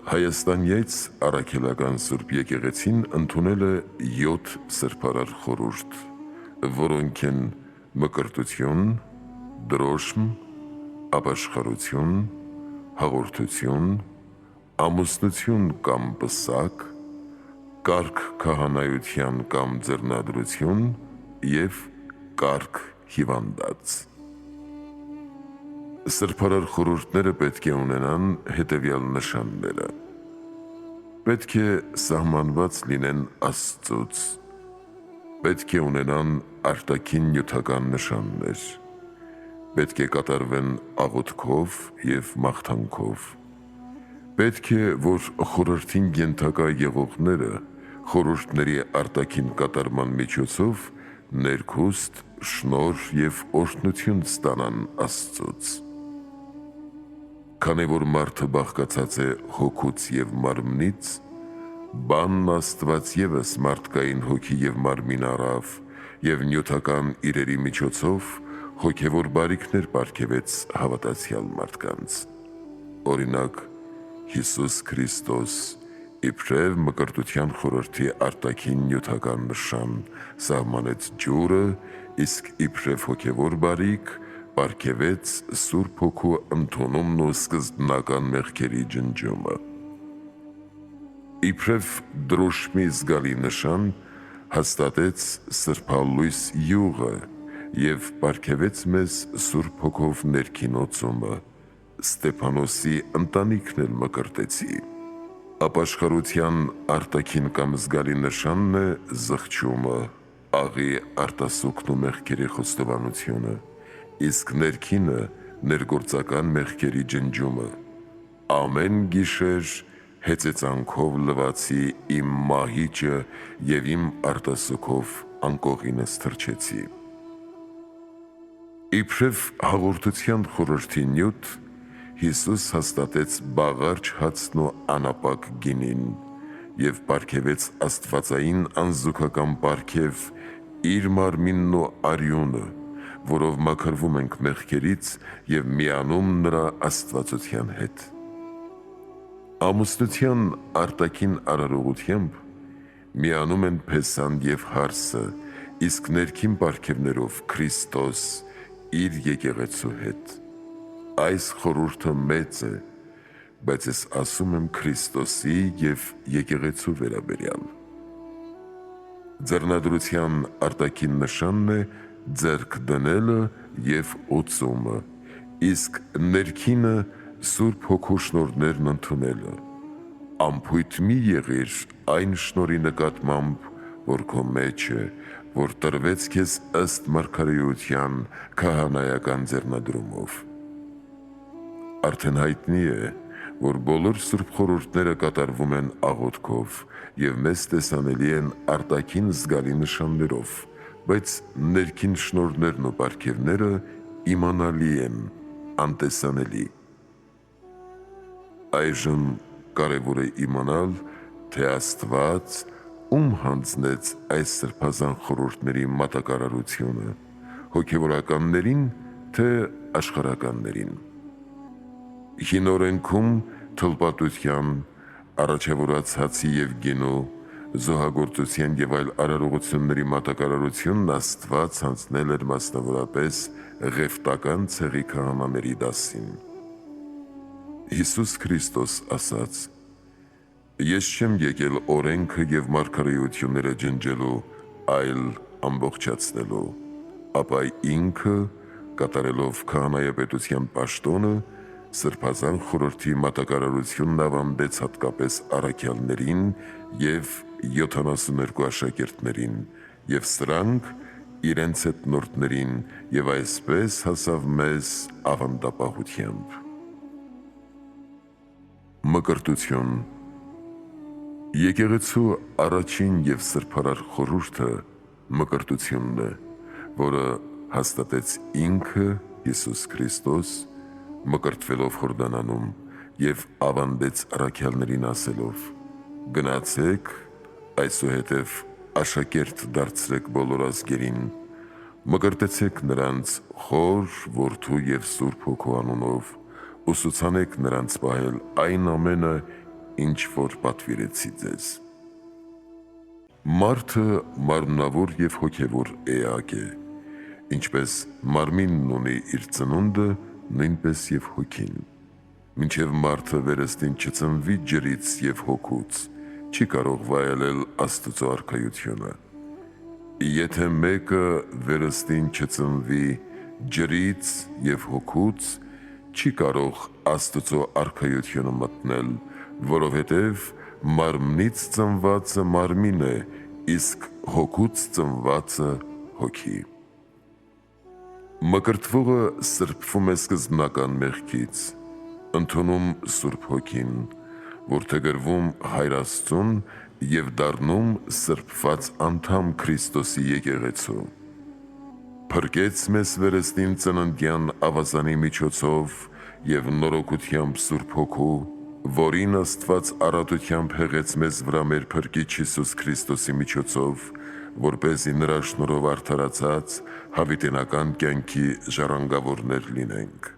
Հայաստանյաց առաքելական Սուրբ եկեղեցին ընդունել է 7 սրբարար խորհուրդ, որոնք են մկրտություն, դրոշմ, ապաշխարություն, հաղորդություն, ամուսնություն կամ պսակ, կարգ քահանայության կամ ձեռնադրություն և կարգ հիվանդած։ Սրբարար խորհուրդները պետք է ունենան հետևյալ նշանները. պետք է սահմանված լինեն Աստծուց, պետք է ունենան արտաքին նյութական նշաններ, պետք է կատարվեն աղոթքով և մաղթանքով, պետք է, որ խորհրդին ենթակա եղողները խորհուրդների արտաքին կատարման միջոցով ներքուստ, շնորհ և օրհնություն ստանան Աստծուց։ Քանի որ մարդը բաղկացած է հոգուց և մարմնից, բանն Աստված ևս մարդկային հոգի և մարմին առավ և նյութական իրերի միջոցով հոգևոր բարիքներ պարգևեց հավատացյալ մարդկանց։ Օրինակ, Հիսուս Քրիստոս իբրև մկրտության խորհրդի արտաքին նյութական նշան սահմանեց ջուրը, իսկ իբրև հոգևոր բարիք պարգևեց Սուրբ Հոգու ընդունումն ու սկզբնական մեղքերի ջնջումը։ Իբրև դրոշմի զգալի նշան հաստատեց սրբալույս յուղը և պարգևեց մեզ Սուրբ Հոգով ներքին օծումը, Ստեփանոսի ընտանիքն էլ մկրտեցի։ Ապաշխարության արտաքին կամ զգալի նշանն է զղջումը, աղի արտասուքն ու մեղքերի խոստովանությունը, իսկ ներքինը ներգործական մեղքերի ջնջումը։ Ամեն գիշեր հեծեծանքով լվացի իմ մահիճը և իմ արտասուքով անկողինս թրջեցի։ Իբրև հաղորդության խորհրդի նյութ Հիսուս հաստատեց բաղարջ հացն ու անապակ գինին և պարգևեց աստվածային անզուգական պարգև իր մարմինն ու արյունը, որով մաքրվում ենք մեղքերից և միանում նրա աստվածության հետ։ Ամուսնության արտաքին արարողությամբ միանում են փեսան և հարսը, իսկ ներքին պարգևներով Քրիստոս իր եկեղեցու հետ։ Այս խորհուրդը մեծ է, բայց ես ասում եմ Քրիստոսի և եկեղեցու վերաբերյալ։ Ձեռնադրության արտաքին նշանն է ձեռք դնելը և օծումը, իսկ ներքինը Սուրբ Հոգու շնորհներն ընդունելը։ Անփույթ մի եղիր այն շնորհի նկատմամբ, որ քո մեջ է, որ տրվեց քեզ ըստ մարգարեության քահանայական ձեռնադրումով։ Արդեն հայտնի է, որ բոլոր սուրբ խորհուրդները կատարվում են աղոթքով և մեզ տեսանելի են արտաքին զգալի նշաններով, բայց ներքին շնորհներն ու պարգևները իմանալի են, անտեսանելի։ Այժմ կարևոր է իմանալ, թե Աստված ում հանձնեց այս սրբազան խորհուրդների մատակարարությունը՝ հոգևորականներին, թե աշխարհականներին։ Հին օրենքում թլպատության, առաջավորած հացի և գինու, զոհագործության և այլ արարողությունների մատակարարությունն Աստված հանձնել էր մասնավորապես ղևտական ցեղի քահանաների դասին։ Հիսուս Քրիստոս ասաց. «Ես չեմ եկել օրենքը և մարգարեությունները ջնջելու, այլ ամբողջացնելու»։ Ապա ինքը, կատարելով քահանայապետության պաշտոնը, սրբազան խորհրդի մատակարարությունն ավանդեց հատկապես առաքյալներին և 72 աշակերտներին, և սրանք իրենց հետնորդներին, և այսպես հասավ մեզ ավանդապահությամբ։ Մկրտություն։ Եկեղեցու առաջին և սրբարար խորհուրդը մկրտությունն է, որը հաստատեց ինքը Հիսուս Քրիստոս, մկրտվելով Հորդանանում և ավանդեց առաքյալներին ասելով. «Գնացեք, այսուհետև աշակերտ դարձրեք բոլոր ազգերին, մկրտեցեք նրանց Հոր, Որդու և Սուրբ Հոգու անունով, ուսուցանեք նրանց պահել այն ամենը, ինչ որ պատվիրեցի ձեզ։ Մարդը մարմնավոր և հոգևոր էակ է, ինչպես մարմինն ունի իր ծնունդը, նույնպես և հոգին։ Մինչև մարդը վերստին չծնվի ջրից և հոգուց, չի կարող վայելել Աստծո արքայությունը։ Եթե մեկը վերստին չծնվի ջրից և հոգուց, չի կարող Աստծո արքայությունը մտնել, որովհետև մարմնից ծնվածը մարմին է, իսկ հոգուց ծնվածը հոգի։ Մկրտվողը սրբվում է սկզբնական մեղքից, ընդունում Սուրբ Հոգին, որդեգրվում Հայր Աստծուն և դառնում սրբված անդամ Քրիստոսի եկեղեցու։ Փրկեց մեզ վերստին ծննդյան ավազանի միջոցով և նորոգությամբ Սուրբ Հոգու, որին Աստված առատությամբ հեղեց մեզ վրա մեր Փրկիչ Հիսուս Քրիստոսի միջոցով, որպեսզի նրա շնորհով արդարացած հավիտենական կյանքի ժառանգավորներ լինենք։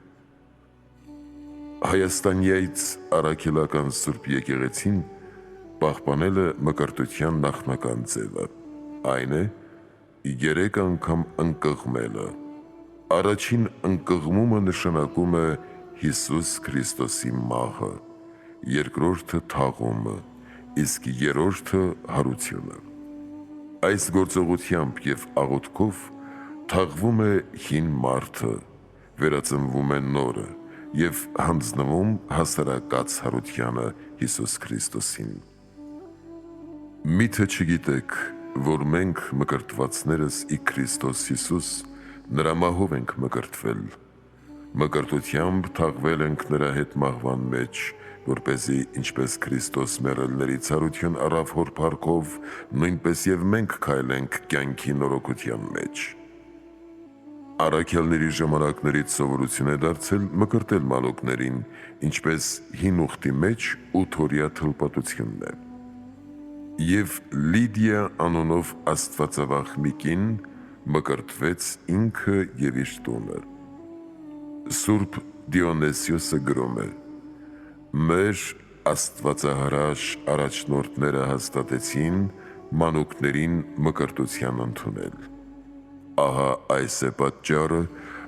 Հայաստանյայց առաքելական Սուրբ Եկեղեցին պահպանել է մկրտության նախնական ձևը, այն է 3 անգամ ընկղմելը։ Առաջին ընկղմումը նշանակում է Հիսուս Քրիստոսի մահը, երկրորդը թաղումը, իսկ երրորդը հարությունը։ Այս գործողությամբ և աղոթքով թաղվում է հին մարդը, վերածնվում է նորը և հանձնվում հասարակած հարությանը Հիսուս Քրիստոսին։ Միթե չգիտեք, որ մենք մկրտվածներս ի Քրիստոս Հիսուս նրա մահով ենք մկրտվել, մկրտությամբ թաղվել ենք նրա հետ մահվան մեջ, որպեսզի ինչպես Քրիստոս մեռելներից հարություն առավ Հոր փառքով, նույնպես և մենք քայլենք կյանքի նորոգության մեջ։ Առաքյալների ժամանակներից սովորություն է դարձել մկրտել մանուկներին, ինչպես հին ուխտի մեջ 8-օրյա թլպատությունն է։ Եվ Լիդիա անունով աստվածավախ մի կին մկրտվեց ինքը և իր տունը։ Սուրբ Դիոնեսիոսը գրում է. «Մեր աստվածահրաշ առաջնորդները հաստատեցին մանուկներին մկրտության ընդունել։ Ահա այս է պատճառը,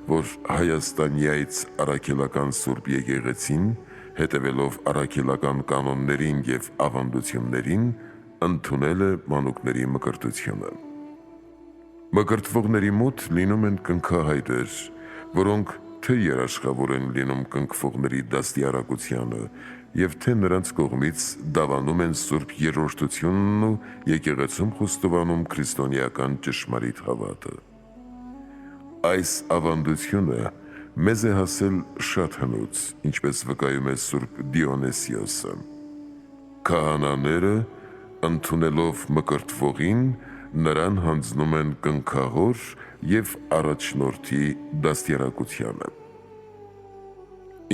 որ Հայաստանյայց առաքելական Սուրբ Եկեղեցին, հետևելով առաքելական կանոններին և ավանդություններին, ընդունել է մանուկների մկրտությունը։ Մկրտվողների մոտ լինում են կնքահայրեր, որոնք թե երաշխավոր են լինում կնքվողների դաստիարակությանը և թե նրանց կողմից դավանում են Սուրբ Երրորդությունն ու եկեղեցում խոստովանում քրիստոնեական ճշմարիտ հավատը։ Այս ավանդությունը մեզ է հասել շատ հնուց, ինչպես վկայում է Սուրբ Դիոնեսիոսը։ Քահանաները, ընդունելով մկրտվողին, նրան հանձնում են կնքահոր և առաջնորդի դաստիարակությանը։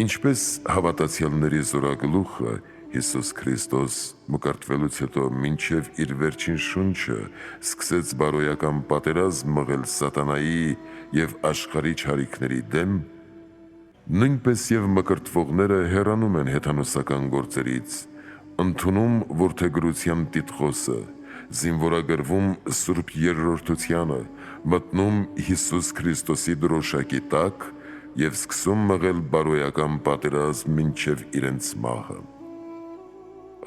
Ինչպես հավատացյալների զորագլուխը Հիսուս Քրիստոս մկրտվելուց հետո մինչև իր վերջին շունչը սկսեց բարոյական պատերազմ մղել սատանայի և աշխարհի չարիքների դեմ, նույնպես և մկրտվողները հեռանում են հեթանոսական գործերից, ընդունում որդեգրության տիտղոսը, զինվորագրվում Սուրբ Երրորդությանը, մտնում Հիսուս Քրիստոսի դրոշակի տակ և սկսում մղել բարոյական պատերազմ մինչև իրենց մահը։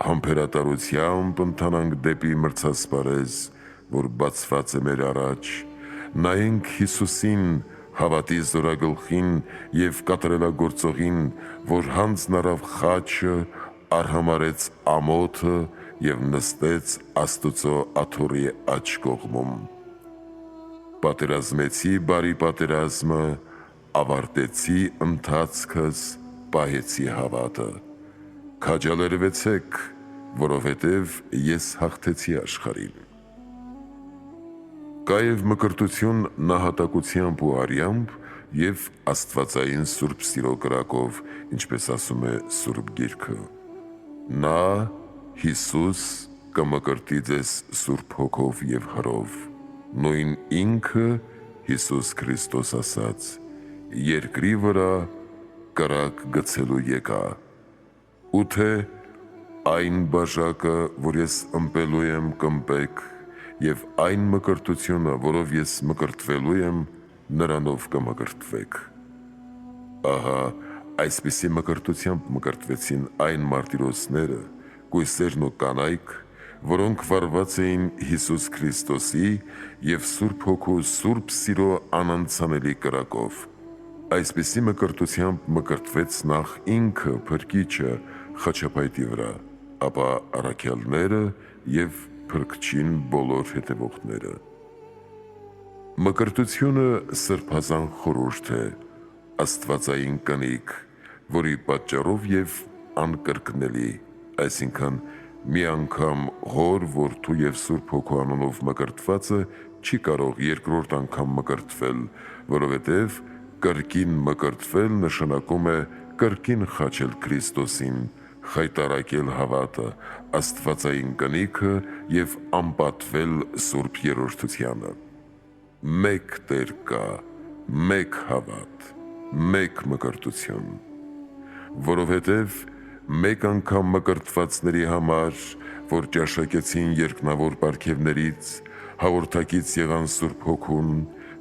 Համբերատարությամբ ընթանանք դեպի մրցասպարեզ, որ բացված է մեր առաջ, նայենք Հիսուսին, հավատի զորագլխին և կատարելագործողին, որ հանձն առավ խաչը, արհամարհեց ամոթը և նստեց Աստուծո աթոռի աջ կողմում։ Պատերազմեցի բարի պատերազմը, ավարտեցի ընթացքս, պահեցի հավատը։ Քաջալերվեցեք, որովհետև ես հաղթեցի աշխարհին։ Կայև մկրտություն նահատակությամբ ու արյամբ և աստվածային սուրբ սիրո կրակով, ինչպես ասում է Սուրբ Գիրքը։ Նա, Հիսուս, կմկրտի ձեզ Սուրբ Հոգով և հրով, նույն ինքը Հիսուս Քրիստոս ասաց. երկրի վրա կրակ գցելու եկա, ու թե այն բաժակը, որ ես ըմպելու եմ, կըմպեք, և այն մկրտությունը, որով ես մկրտվելու եմ, նրանով կմկրտվեք։ Ահա, այսպիսի մկրտությամբ մկրտվեցին այն մարտիրոսները, կույսերն ու կանայք, որոնք վարված էին Հիսուս Քրիստոսի և Սուրբ Հոգու սուրբ սիրո անանցանելի կրակով։ Այսպիսի մկրտությամբ մկրտվեց նախ ինքը Փրկիչը խաչապայտի վրա, ապա առաքյալները և Փրկչին բոլոր հետևողները։ Մկրտությունը սրբազան խորհուրդ է, աստվածային կնիկ, որի պատճառով և անկրկնելի, այսինքն մի անգամ Հոր, Որդու և Սուրբ Հոգու անունով մկրտվածը չի կարող երկրորդ անգամ մկրտվել, որովհետև կրկին մկրտվել նշանակում է կրկին խաչել Քրիստոսին, խայտառակել հավատը, աստվածային կնիքը և անպատվել Սուրբ Երրորդությանը։ Մեկ Տեր կա, մեկ հավատ, մեկ մկրտություն, որովհետև մեկ անգամ մկրտվածների համար, որ ճաշակեցին երկնավոր պարգևներից, հաղորդակից եղան Սուրբ Հոգուն,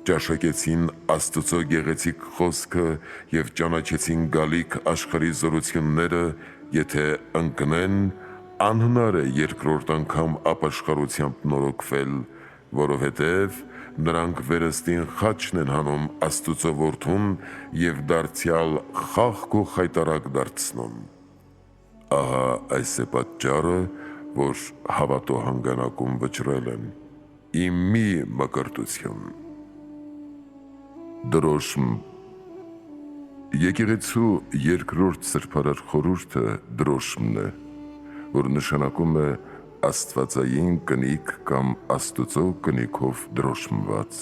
ճաշակեցին Աստծո գեղեցիկ խոսքը և ճանաչեցին գալիք աշխարհի զորությունները, եթե ընկնեն, անհնար է երկրորդ անգամ ապաշխարությամբ նորոգվել, որովհետև նրանք վերստին խաչն են հանում Աստծո Որդուն և դարձյալ խաղք ու խայտառակ դարձնում։ Ահա այս է պատճառը, որ հավատո հանգանակում վճռել են. իմ մի մկրտություն։ Դրոշմ։ Եկեղեցու երկրորդ սրբարար խորհուրդը դրոշմն է, որ նշանակում է աստվածային կնիկ կամ Աստծո կնիքով դրոշմված։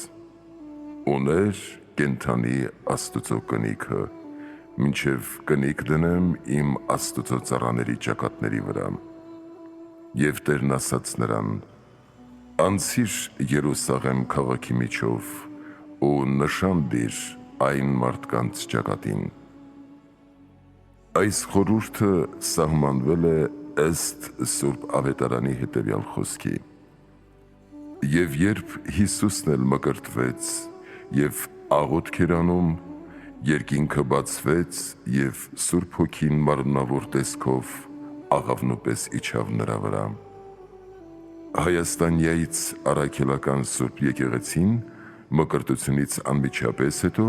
Ուներ կենդանի Աստծո կնիքը, մինչև կնիկ դնեմ իմ Աստծո ծառաների ճակատների վրա։ Եվ Տերն ասաց նրան. անցիր Երուսաղեմ քաղաքի միջով ու նշան դիր այն մարդկանց ճակատին։ Այս խորհուրդը սահմանվել է ըստ Սուրբ Ավետարանի հետևյալ խոսքի. Եվ երբ Հիսուսն էլ մկրտվեց և աղոթք էր անում, երկինքը բացվեց և Սուրբ Հոգին մարմնավոր տեսքով աղավնու պես իջավ նրա վրա։ Հայաստանյայից առաքելական Սուրբ Եկեղեցին մկրտությունից անմիջապես հետո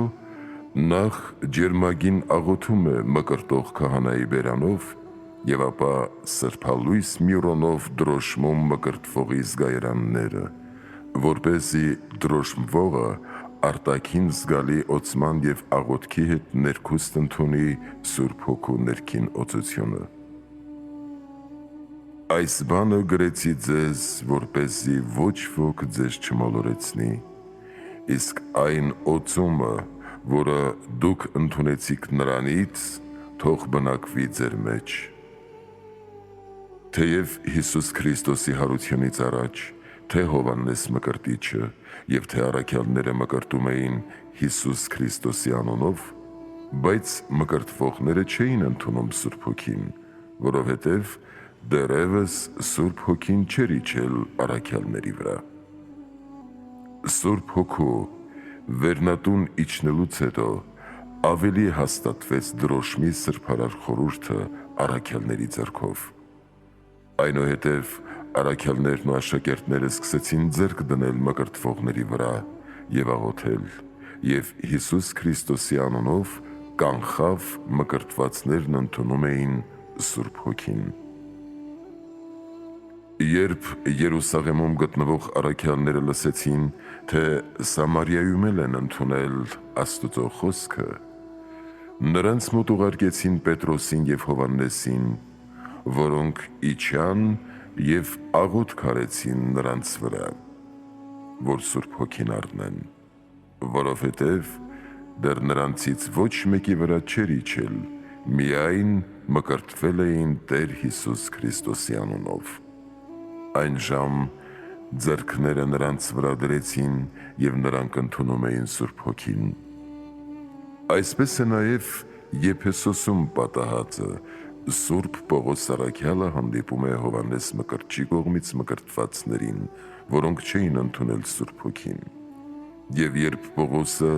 նախ ջերմագին աղոթում է մկրտող քահանայի բերանով և ապա սրբալույս միրոնով դրոշմում մկրտվողի զգայարանները, որպեսզի դրոշմվողը արտաքին զգալի օծման և աղոթքի հետ ներքուստ ընդունի Սուրբ Հոգու ներքին օծությունը։ Այս բանը գրեցի ձեզ, որպեսզի ոչ ոք ձեզ չմոլորեցնի, իսկ այն օծումը, որը դուք ընդունեցիք նրանից, թող բնակվի ձեր մեջ։ Թեև Հիսուս Քրիստոսի հարությունից առաջ, թե Հովհաննես Մկրտիչը և թե առաքյալները մկրտում էին Հիսուս Քրիստոսի անունով, բայց մկրտվողները չէին ընդունում Սուրբ Հոգին, որովհետև դեռևս Սուրբ Հոգին չէր իջել առաքյալների վրա։ Սուրբ Հոգու վերնատուն իջնելուց հետո ավելի հաստատվեց դրոշմի սրբարար խորհուրդը առաքյալների ձեռքով։ Այնուհետև առաքյալներն ու աշակերտները սկսեցին ձեռք դնել մկրտվողների վրա և աղոթել, և Հիսուս Քրիստոսի անունով կանխավ մկրտվածներն ընդունում էին Սուրբ Հոգին։ Երբ Երուսաղեմում գտնվող առաքյալները լսեցին, թե Սամարիայում էլ են ընդունել Աստծո խոսքը, նրանց մոտ ուղարկեցին Պետրոսին և Հովհաննեսին, որոնք իջան և աղոթք արեցին նրանց վրա, որ Սուրբ Հոգին առնեն, որովհետև դեռ նրանցից ոչ մեկի վրա չէր իջել, միայն մկրտվել էին Տեր Հիսուս Քրիստոսի անունով։ Այն ժամ ձեռքները նրանց վրա դրեցին և նրանք ընդունում էին Սուրբ Հոգին։ Այսպես է նաև Եփեսոսում պատահածը, Սուրբ Պողոս Առաքյալը հանդիպում է Հովհաննես Մկրտչի կողմից մկրտվածներին, որոնք չէին ընդունել Սուրբ Հոգին։ Եվ երբ Պողոսը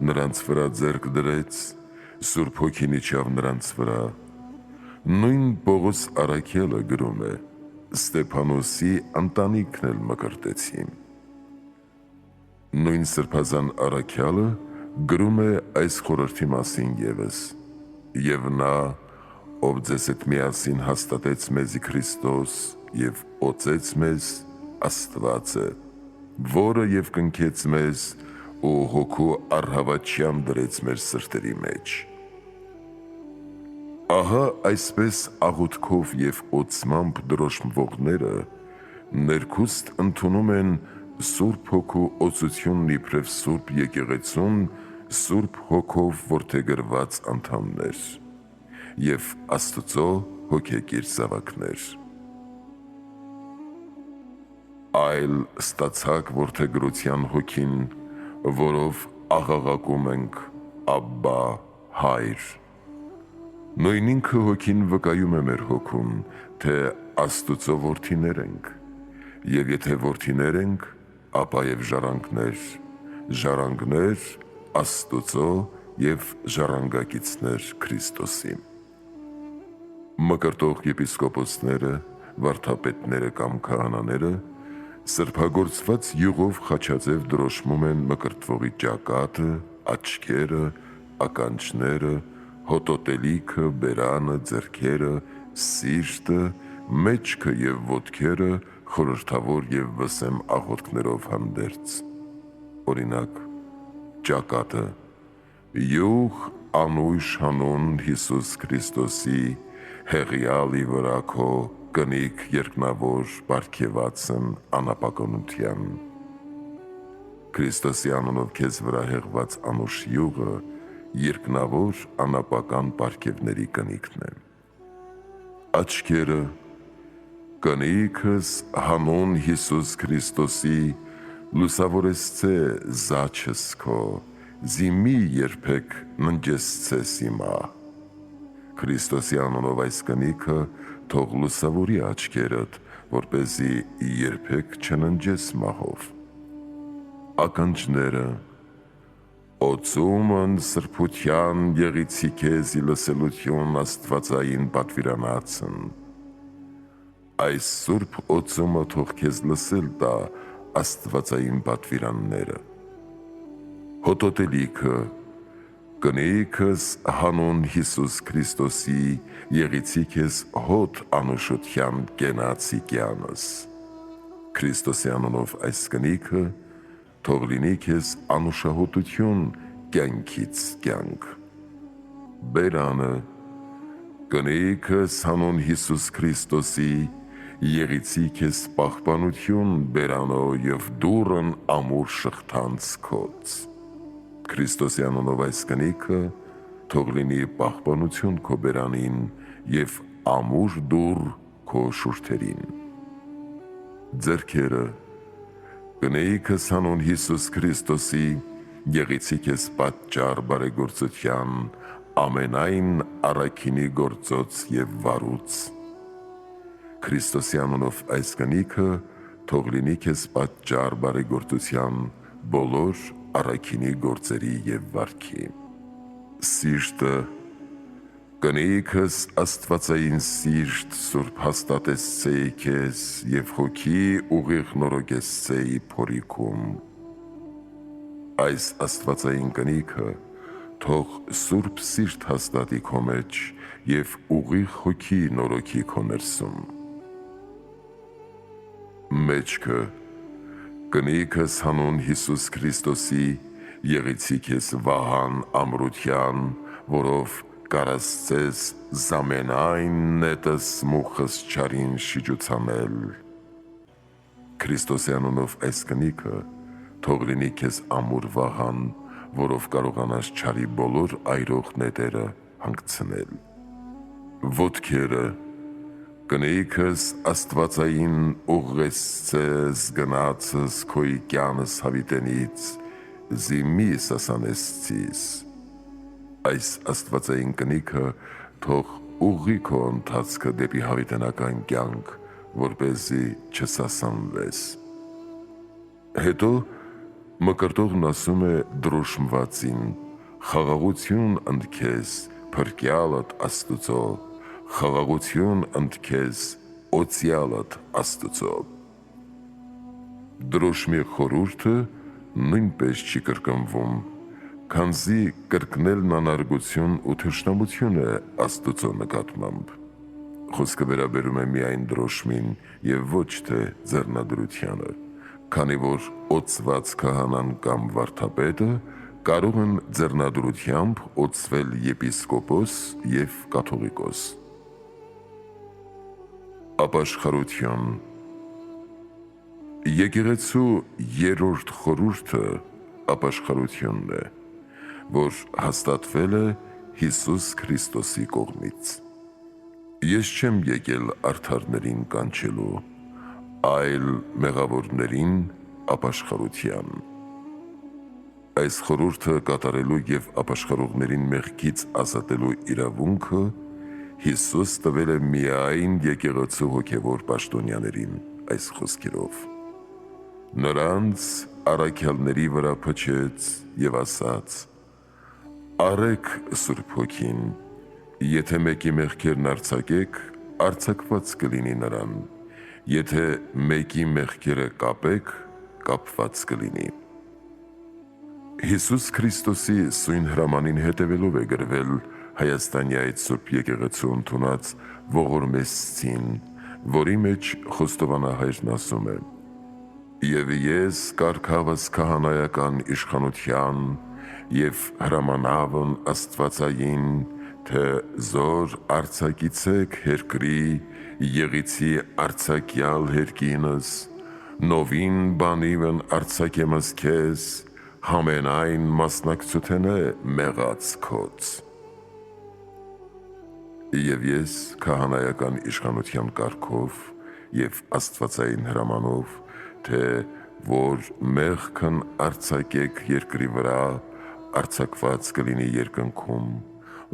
նրանց վրա ձեռք դրեց, Սուրբ Հոգին իջավ նրանց վրա։ Նույն Պողոս Առաքյալը գրում է. Ստեփանոսի ընտանիքն էլ մկրտեցին։ Նույն Սրբազան Առաքյալը գրում է այս խորհրդի մասին ևս. «Եվ նա, ով ձեզ հետ միասին հաստատեց մեզի Քրիստոս և օծեց մեզ, Աստված է, որը և կնքեց մեզ ու հոգու առհավատչյան դրեց մեր սրտերի մեջ»։ Ահա այսպես աղոթքով և օծմամբ դրոշմվողները ներքուստ ընդունում են Սուրբ Հոգու օծությունն իբրև Սուրբ եկեղեցուն Սուրբ Հոգով որդեգրված անդամներ և Աստծո հոգեկիր զավակներ։ Այլ ստացաք որդեգրության Հոգին, որով աղաղակում ենք «Աբբա, Հայր»։ Նույն ինքը Հոգին վկայում է մեր հոգուն, թե Աստուծո որդիներ ենք, և եթե որդիներ ենք, ապա և ժառանգներ, ժառանգներ Աստուծո և ժառանգակիցներ Քրիստոսի։ Մկրտող եպիսկոպոսները, վարդապետները կամ քահանաները սրբագործված յուղով խաչաձև դրոշմում են մկրտվողի ճակատը, աչքերը, ականջները, հոտոտելիքը, բերանը, ձեռքերը, սիրտը, մեջքը և ոտքերը խորհրդավոր և վսեմ աղոթքներով հանդերձ։ Օրինակ, ճակատը. «Յուղ անույշ հանուն Հիսուս Քրիստոսի, հեղյալի վրա քո կնիկ երկնավոր պարգևածն անապականության»։ Քրիստոսի անունով քեզ վրա հեղված անուշ յուղը երկնավոր անապական պարգևների կնիքն է։ Աչքերը. «Կնիքս հանուն Հիսուս Քրիստոսի լուսավորեսցե զաչս քո, զի մի երբեք ննջեսցես իմա»։ Քրիստոսի անունով այս կնիքը թող լուսավորի աչքերդ, որպեսզի երբեք չննջես մահով։ Ականջները. «Օծումն սրբության եղիցի քեզի լսելություն աստվածային պատվիրանացն»։ Այս սուրբ օծումը թող քեզ լսել տա աստվածային պատվիրանները։ Հոտոտելիքը. «Կնիքս հանուն Հիսուս Քրիստոսի եղիցի քեզ հոտ անուշության կենացի կյանս»։ Քրիստոսի անունով այս կնիքը թող լինի քեզ անուշահոտություն կյանքից կյանք։ Բերանը. «Կնիքս հանուն Հիսուս Քրիստոսի եղիցի քեզ պահպանություն բերանո և դուռն ամուր շղթանց քոց»։ Քրիստոսի անունով այս կնիքը թող լինի պահպանություն քո բերանին և ամուր դուռ քո շուրթերին։ Ձեռքերը. «Կնիքս հանուն Հիսուս Քրիստոսի եղիցի քեզ պատճառ բարեգործության ամենայն առաքինի գործոց և վարուց»։ Քրիստոսի անունով այս կնիքը թող լինի քեզ պատճառ բարեգործության բոլոր առաքինի գործերի և վարքի։ Սիրտը. «Կնիքս աստվածային սիրտ սուրբ հաստատեսցեի քեզ և հոգի ուղիղ նորոգեսցեի փորիքում»։ Այս աստվածային կնիքը թող սուրբ սիրտ հաստատի քո մեջ և ուղիղ հոգի նորոգի քո ներսում։ Մեջքը. «Կնիքս հանուն Հիսուս Քրիստոսի եղիցի քեզ վահան ամրության, որով կարասցես զամենայն նետս մուխս չարին շիջուցանել»։ Քրիստոսի անունով այս կնիքը թող լինի քեզ ամուր վահան, որով կարողանաս չարի բոլոր այրող նետերը հանգցնել։ Ոտքերը. «Կնիքս աստվածային ուղղեցցե զգնացս քո կյանս հավիտենից, զի մի սասանեցցիս»։ Այս աստվածային կնիքը թող ուղղի քո ընթացքը դեպի հավիտենական կյանք, որպեսզի չսասանվես։ Հետո մկրտողն ասում է դրոշմվածին. «Խաղաղություն ընդ քեզ, փրկյալդ Աստուծո, խաղաղություն ընդ քեզ, օծյալդ Աստուծո»։ Դրոշմի խորհուրդը նույնպես չի կրկնվում, քանզի կրկնելն անարգություն ու թշնամություն է Աստուծո նկատմամբ։ Խոսքը վերաբերում է միայն դրոշմին և ոչ թե ձեռնադրությանը, քանի որ օծված քահանան կամ վարդապետը կարող են ձեռնադրությամբ օծվել եպիսկոպոս և կաթողիկոս։ Ապաշխարություն։ Եկեղեցու երրորդ խորհուրդը ապաշխարությունն է, որ հաստատվել է Հիսուս Քրիստոսի կողմից։ Ես չեմ եկել արդարներին կանչելու, այլ մեղավորներին ապաշխարության։ Այս խորհուրդը կատարելու և ապաշխարողներին մեղքից ազատելու իրավունքը Հիսուս տվել է միայն եկեղեցու հոգևոր պաշտոնյաներին այս խոսքերով. «Նրանց առաքյալների վրա փչեց և ասաց. «Արեք Սուրբ Հոգին, եթե մեկի մեղքերն արձակեք, արձակված կլինի նրան, եթե մեկի մեղքերը կապեք, կապված կլինի»։ Հիսուս Քրիստոսի սույն հրամանին հետևելով է գրվել Հայաստանի այդ Սուրբ Եկեղեցու ընդունած Ողորմեսցին, որի մեջ խոստովանահայրն ասում է. «Եվ ես կարգավս քահանայական իշխանության և հրամանավն Աստվածային, թե զոր արձակիցեք հերկրի, եղիցի արձակյալ հերկինս, նովին բանիվն արձակեմս քեզ, համենայն մասնակցութենե մեղած քոց»։ Եվ ես քահանայական իշխանության կարգով և Աստվածային հրամանով, թե որ մեղքն արձակեք երկրի վրա, արձակված կլինի երկնքում,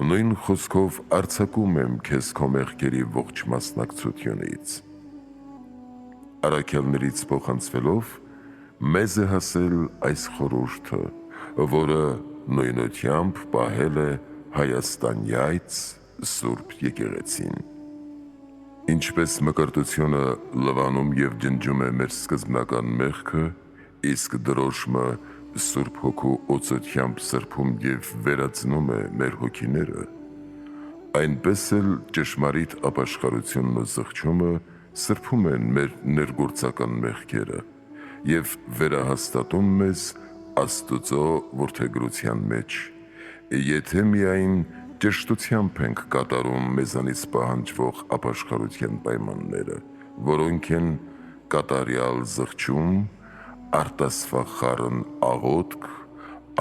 նույն խոսքով արձակում եմ քեզ քո մեղքերի ողջ մասնակցությունից։ Առաքյալներից փոխանցվելով մեզ է հասել այս խորհուրդը, որը նույնությամբ պահել է Հայաստանյաց Սուրբ Եկեղեցին։ Ինչպես մկրտությունը լվանում և ջնջում է մեր սկզբնական մեղքը, իսկ դրոշմը Սուրբ Հոգու օծությամբ սրբում և վերածնում է մեր հոգիները, այնպես էլ ճշմարիտ ապաշխարությունն ու զղջումը սրբում են մեր ներգործական մեղքերը և վերահաստատում մեզ Աստուծո որդեգրության մեջ, եթե միայն ճշտությամբ ենք կատարում մեզանից պահանջվող ապաշխարության պայմանները, որոնք են կատարյալ զղջում, արտասվախառն աղոթք,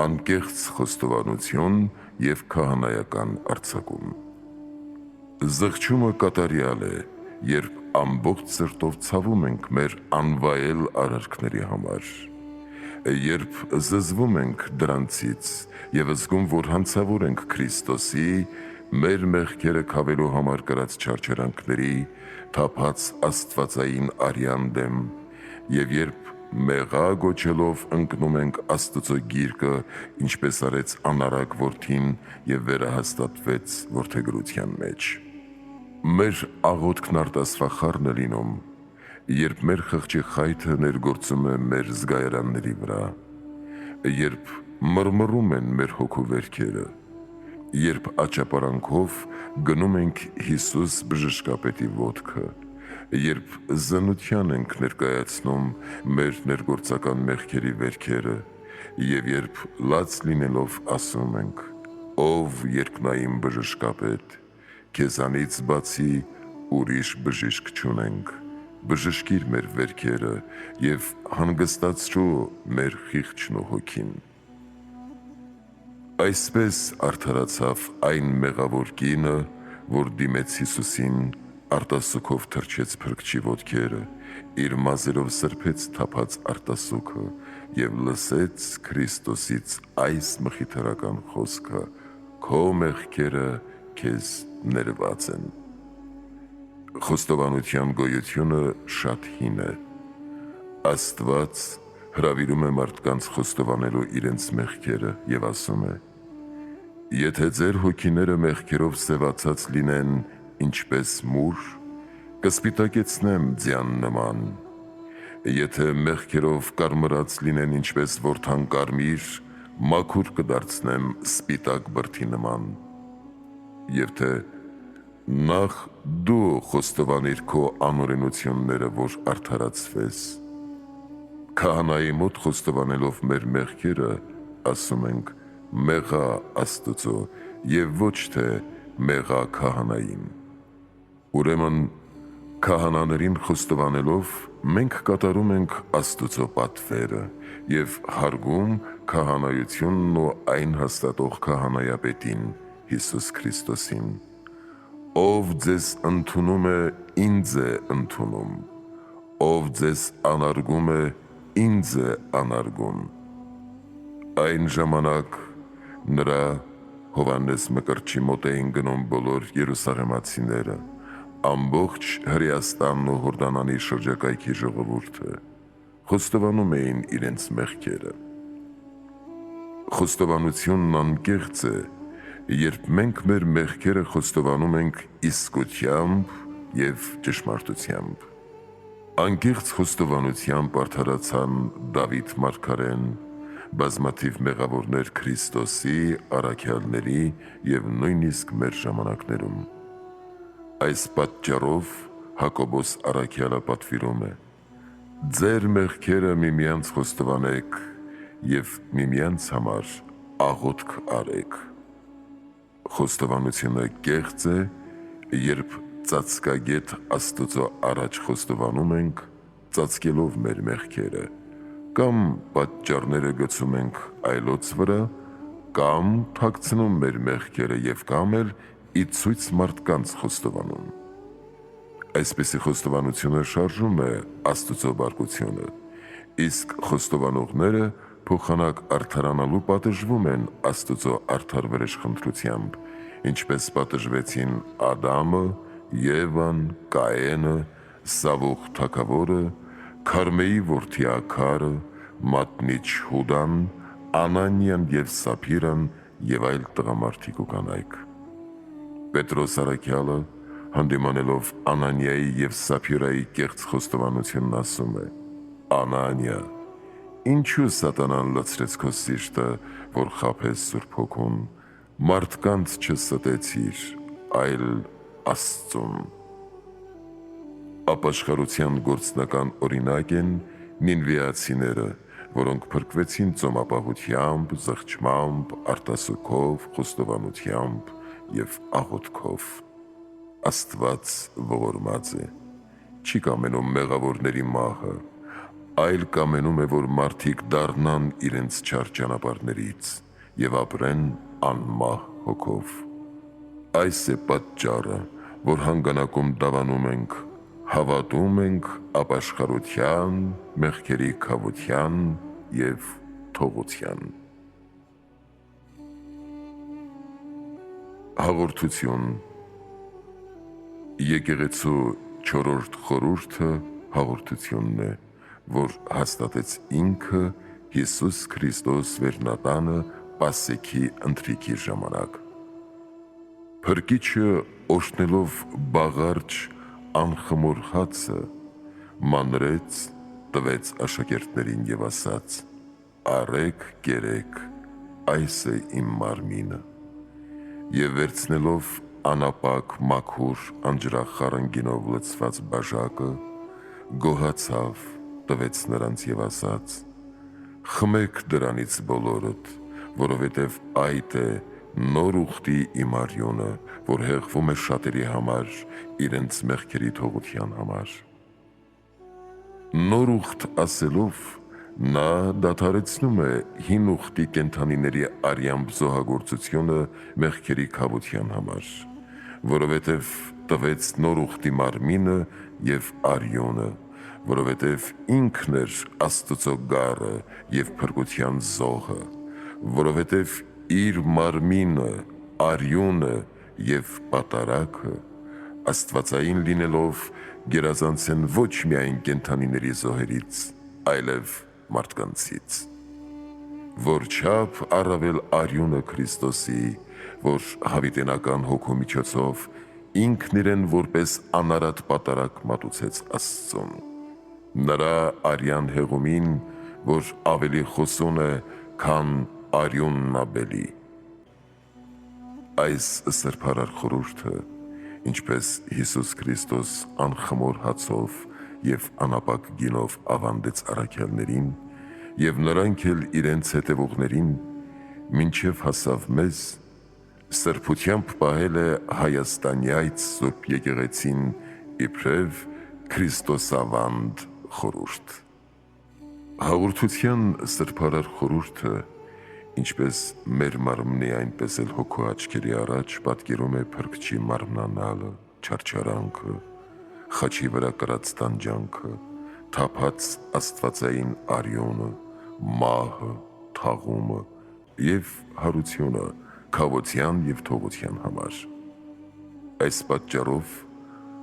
անկեղծ խոստովանություն և քահանայական արձակում։ Զղջումը կատարյալ է, երբ ամբողջ սրտով ցավում ենք մեր անվայել արարքների համար, երբ զզվում ենք դրանցից և զգում, որ հանցավոր ենք Քրիստոսի մեր մեղքերը քավելու համար կրած չարչարանքների, թափած աստվածային արյան դեմ, և երբ մեղա գոչելով ընկնում ենք Աստծո գիրկը, ինչպես արեց անարակ որդին և վերահաստատվեց որդեգրության մեջ։ Մեր աղոթքն արտասվախառն է լինում, երբ մեր խղճի խայթը ներգործում է մեր զգայարանների վրա, երբ մռմռում են մեր հոգու վերքերը, երբ աճապարանքով գնում ենք Հիսուս բժշկապետի ոտքը, երբ զննության ենք ներկայացնում մեր ներգործական մեղքերի վերքերը և երբ լաց լինելով ասում ենք. «Ով երկնային բժշկապետ, քեզանից բացի ուրիշ բժիշկ չունենք, բժշկիր մեր վերքերը և հանգստացրու մեր խիղճն ու հոգին»։ Այսպես արդարացավ այն մեղավոր կինը, որ դիմեց Հիսուսին, արտասուքով թրջեց Փրկչի ոտքերը, իր մազերով սրբեց թափած արտասուքը և լսեց Քրիստոսից այս մխիթարական խոսքը. «Քո մեղքերը քեզ ներված են։ Խոստովանության գոյությունը շատ հին է։ Աստված հրավիրում է մարդկանց խոստովանելու իրենց մեղքերը և ասում է. «Եթե ձեր հոգիները մեղքերով սևացած լինեն, ինչպես մուր, կսպիտակեցնեմ ձյան նման, եթե մեղքերով կարմրած լինեն ինչպես որդան կարմիր, մաքուր կդարձնեմ սպիտակ բրդի նման»։ Եվ թե նախ դու խոստովանիր քո անօրենությունները, որ արդարացվես։ Քահանայի մոտ խոստովանելով մեր մեղքերը, ասում ենք մեղա Աստծո և ոչ թե մեղա քահանային։ Ուրեմն քահանաներին խոստովանելով մենք կատարում ենք Աստծո պատվերը և հարգում քահանայությունն ու այն հաստատող քահանայապետին Հիսուս Քրիստոսին, ով ձեզ ընդունում է, ինձ է ընդունում, ով ձեզ անարգում է, ինձ է անարգում։ Այն ժամանակ նրա Հովհաննես Մկրտչի մոտ էին գնում բոլոր երուսաղեմացիները, ամբողջ Հրեաստանն ու Հորդանանի շրջակայքի ժողովուրդը, խոստովանում էին իրենց մեղքերը։ Խոստովանությունն անկեղծ է, երբ մենք մեր մեղքերը խոստովանում ենք իսկությամբ և ճշմարտությամբ։ Անկեղծ խոստովանությամբ արդարացան Դավիթ մարգարեն, բազմաթիվ մեղավորներ Քրիստոսի, առաքյալների և նույնիսկ մեր ժամանակներում։ Այս պատճառով Հակոբոս առաքյալը պատվիրում է. «Ձեր մեղքերը միմյանց խոստովանեք և միմյանց համար աղոթք արեք»։ Խոստովանությունը կեղծ է, երբ ծածկագետ Աստծո առաջ խոստովանում ենք, ծածկելով մեր մեղքերը, կամ պատճառները գցում ենք այլոց վրա, կամ թաքցնում մեր մեղքերը և կամ էլ ի ցույց մարդկանց խոստովանում։ Այսպիսի խոստովանությունը շարժում է Աստծո բարկությունը, իսկ խոստովանողները փոխանակ արդարանալու պատժվում են Աստծո արդար վրեժխնդրությամբ, ինչպես պատժվեցին Ադամը, Եվան, Կայենը, Սավուխ թագավորը, Քարմեի որդի Աքարը, մատնիչ Հուդան, Անանիան և Սափիրան և այլ տղամարդիկ ու կանայք։ Պետրոս առաքյալը, հանդիմանելով Անանիայի և Սափիրայի կեղծ խոստովանությունն ասում է. «Անանիա, ինչու սատանան լցրեց քո սիրտը, որ խաբես Սուրբ Հոգուն, մարդկանց չստեցիր, այլ Աստծուն»։ Ապաշխարության գործնական օրինակ են նինվեացիները, որոնք փրկվեցին ծոմապահությամբ, զղջմամբ, արտասուքով, խոստովանությամբ և աղոթքով։ Աստված ողորմած է, չի կամենում մեղավորների մահը, այլ կամենում է, որ մարդիկ դառնան իրենց չար ճանապարհներից և ապրեն անմահ հոգով։ Այս է պատճառը, որ հանգանակում դավանում ենք, հավատում ենք ապաշխարության, մեղքերի քավության և թողության։ Հաղորդություն։ Եկեղեցու 4-րդ խորհուրդը հաղորդությունն է, որ հաստատեց ինքը Հիսուս Քրիստոս վերնատանը Պասեքի ընթրիքի ժամանակ։ Փրկիչը օրհնելով բաղարջ անխմոր հացը, մանրեց, տվեց աշակերտներին և ասաց. «Առեք, կերեք, այս է իմ մարմինը»։ Եվ վերցնելով անապակ մաքուր անջրախառնգինով լցված բաժակը, գոհացավ, տվեց նրանց և ասաց. «Խմեք դրանից բոլորդ, որովհետև այդ է նոր ուխտի իմ արյունը, որ հեղվում է շատերի համար իրենց մեղքերի թողության համար»։ Նոր ուխտ ասելով, նա դադարեցնում է հին ուխտի կենդանիների արյամբ զոհագործությունը մեղքերի քավության համար, որովհետև տվեց նոր ուխտի մարմինը և արյունը, որովհետև ինքն էր Աստծո գառը և փրկության զոհը, որովհետև իր մարմինը, արյունը և պատարագը աստվածային լինելով գերազանց են ոչ միայն կենդանիների զոհերից, այլև մարդկանցից։ Որչափ առավել արյունը Քրիստոսի, որ հավիտենական հոգու միջոցով ինքն իրեն որպես անարատ պատարագ մատուցեց Աստծուն։ Նրա արյան հեղումին, որ ավելի խոսուն է, քան արյունն Աբելի։ Այս սրբարար խորհուրդը, ինչպես Հիսուս Քրիստոս անխմոր հացով և անապակ գինով ավանդեց առաքյալներին, և նրանք էլ իրենց հետևողներին, մինչև հասավ մեզ, սրբությամբ պահել է Հայաստանի այդ Սուրբ եկեղեցին իբրև Քրիստոսավանդ խորհուրդ։ Հաղորդության սրբարար խորհուրդը, ինչպես մեր մարմնի, այնպես էլ հոգու աչքերի առաջ պատկերում է Փրկչի մարմնանալը, չարչարանքը, խաչի վրա կրած տանջանքը, թափած աստվածային արյունը, մահը, թաղումը և հարությունը քավության և թողության համար։ Այս պատճառով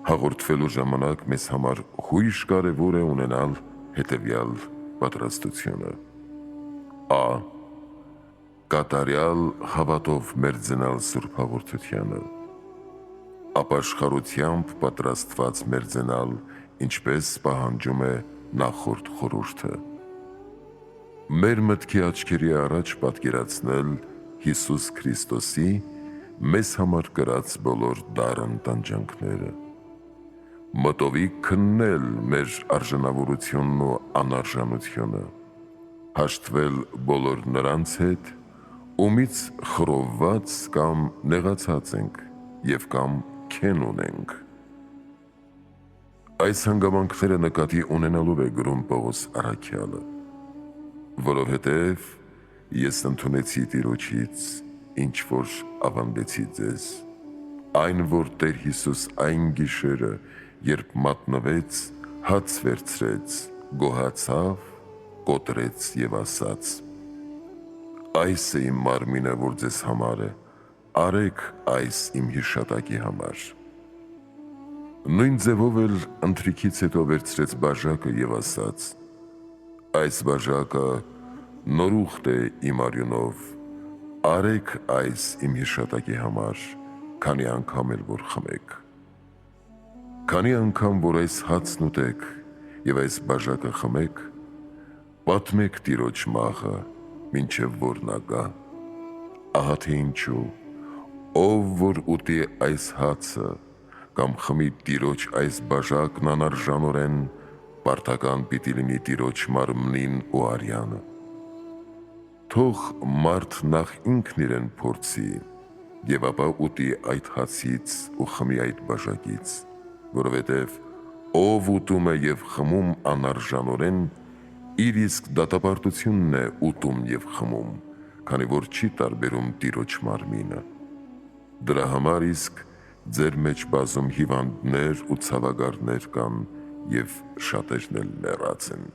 հաղորդվելու ժամանակ մեզ համար հույժ կարևոր է ունենալ հետևյալ պատրաստությունը. Ա. Կատարյալ հավատով մերձենալ Սուրբ հաղորդությանը, ապաշխարությամբ պատրաստված մերձենալ, ինչպես պահանջում է նախորդ խորհուրդը։ Մեր մտքի աչքերի առաջ պատկերացնել Հիսուս Քրիստոսի մեզ համար կրած բոլոր դառն տանջանքները, մտովի քննել մեր արժանավորությունն ու անարժանությունը, հաշտվել բոլոր նրանց հետ, ումից խռովված կամ նեղացած ենք և կամ քեն ունենք։ Այս հանգամանքները նկատի ունենալով է գրում Պողոս առաքյալը, որովհետև ես ընդունեցի Տիրոջից, ինչ որ ավանդեցի ձեզ, այն որ Տեր Հիսուս այն գիշերը, երբ մատնվեց, հաց վերցրեց, գոհացավ, կոտրեց և ասաց. «Այս է իմ մարմինը, որ ձեզ համար է, արեք այս իմ հիշատակի համար»։ Նույն ձևով էլ ընթրիքից հետո վերցրեց բաժակը և ասաց. «Այս բաժակը նոր ուխտ է իմ արյունով, արեք այս իմ հիշատակի համար, քանի անգամ էլ որ խմեք։ Քանի անգամ որ այս հացն ուտեք և այս բաժակը խմեք, պատմեք Տիրոջ մահը, մինչև որ նա գա։ Ահա թե ինչու, ով որ ուտի այս հացը կամ խմի Տիրոջ այս բաժակն անարժանորեն, պարտական պիտի լինի Տիրոջ մարմնին ու արյանը։ Թող մարդ նախ ինքն իրեն փորձի և ապա ուտի այդ հացից ու խմի այդ բաժակից, որովհետև ով ուտում է և խմում անարժանորեն, իր իսկ դատապարտությունն է ուտում և խմում, քանի որ չի տարբերում Տիրոջ մարմինը։ Դրա համար իսկ ձեր մեջ բազում հիվանդներ ու ցավագարներ կան և շատերն էլ մեռած են։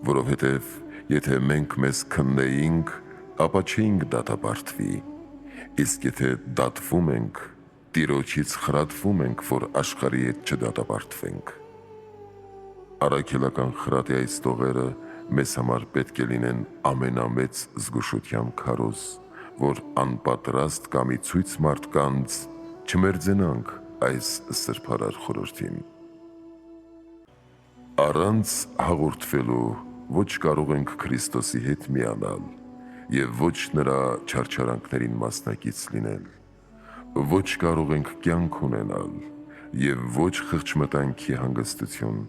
Որովհետև եթե մենք մեզ քննեինք, ապա չէինք դատապարտվի, իսկ եթե դատվում ենք, Տիրոջից խրատվում ենք, որ աշխարհի հետ չդատապարտվենք։ Առաքելական խրատի այս տողերը մեզ համար պետք է լինեն ամենամեծ զգուշության քարոզ, որ անպատրաստ կամի ցույց մարդկանց չմերձենանք այս սրբարար խորհրդին։ Առանց հաղորդվելու ոչ կարող ենք Քրիստոսի հետ միանալ և ոչ նրա չարչարանքներին մասնակից լինել, ոչ կարող ենք կյանք ունենալ և ոչ խղճմտանքի հանգստություն,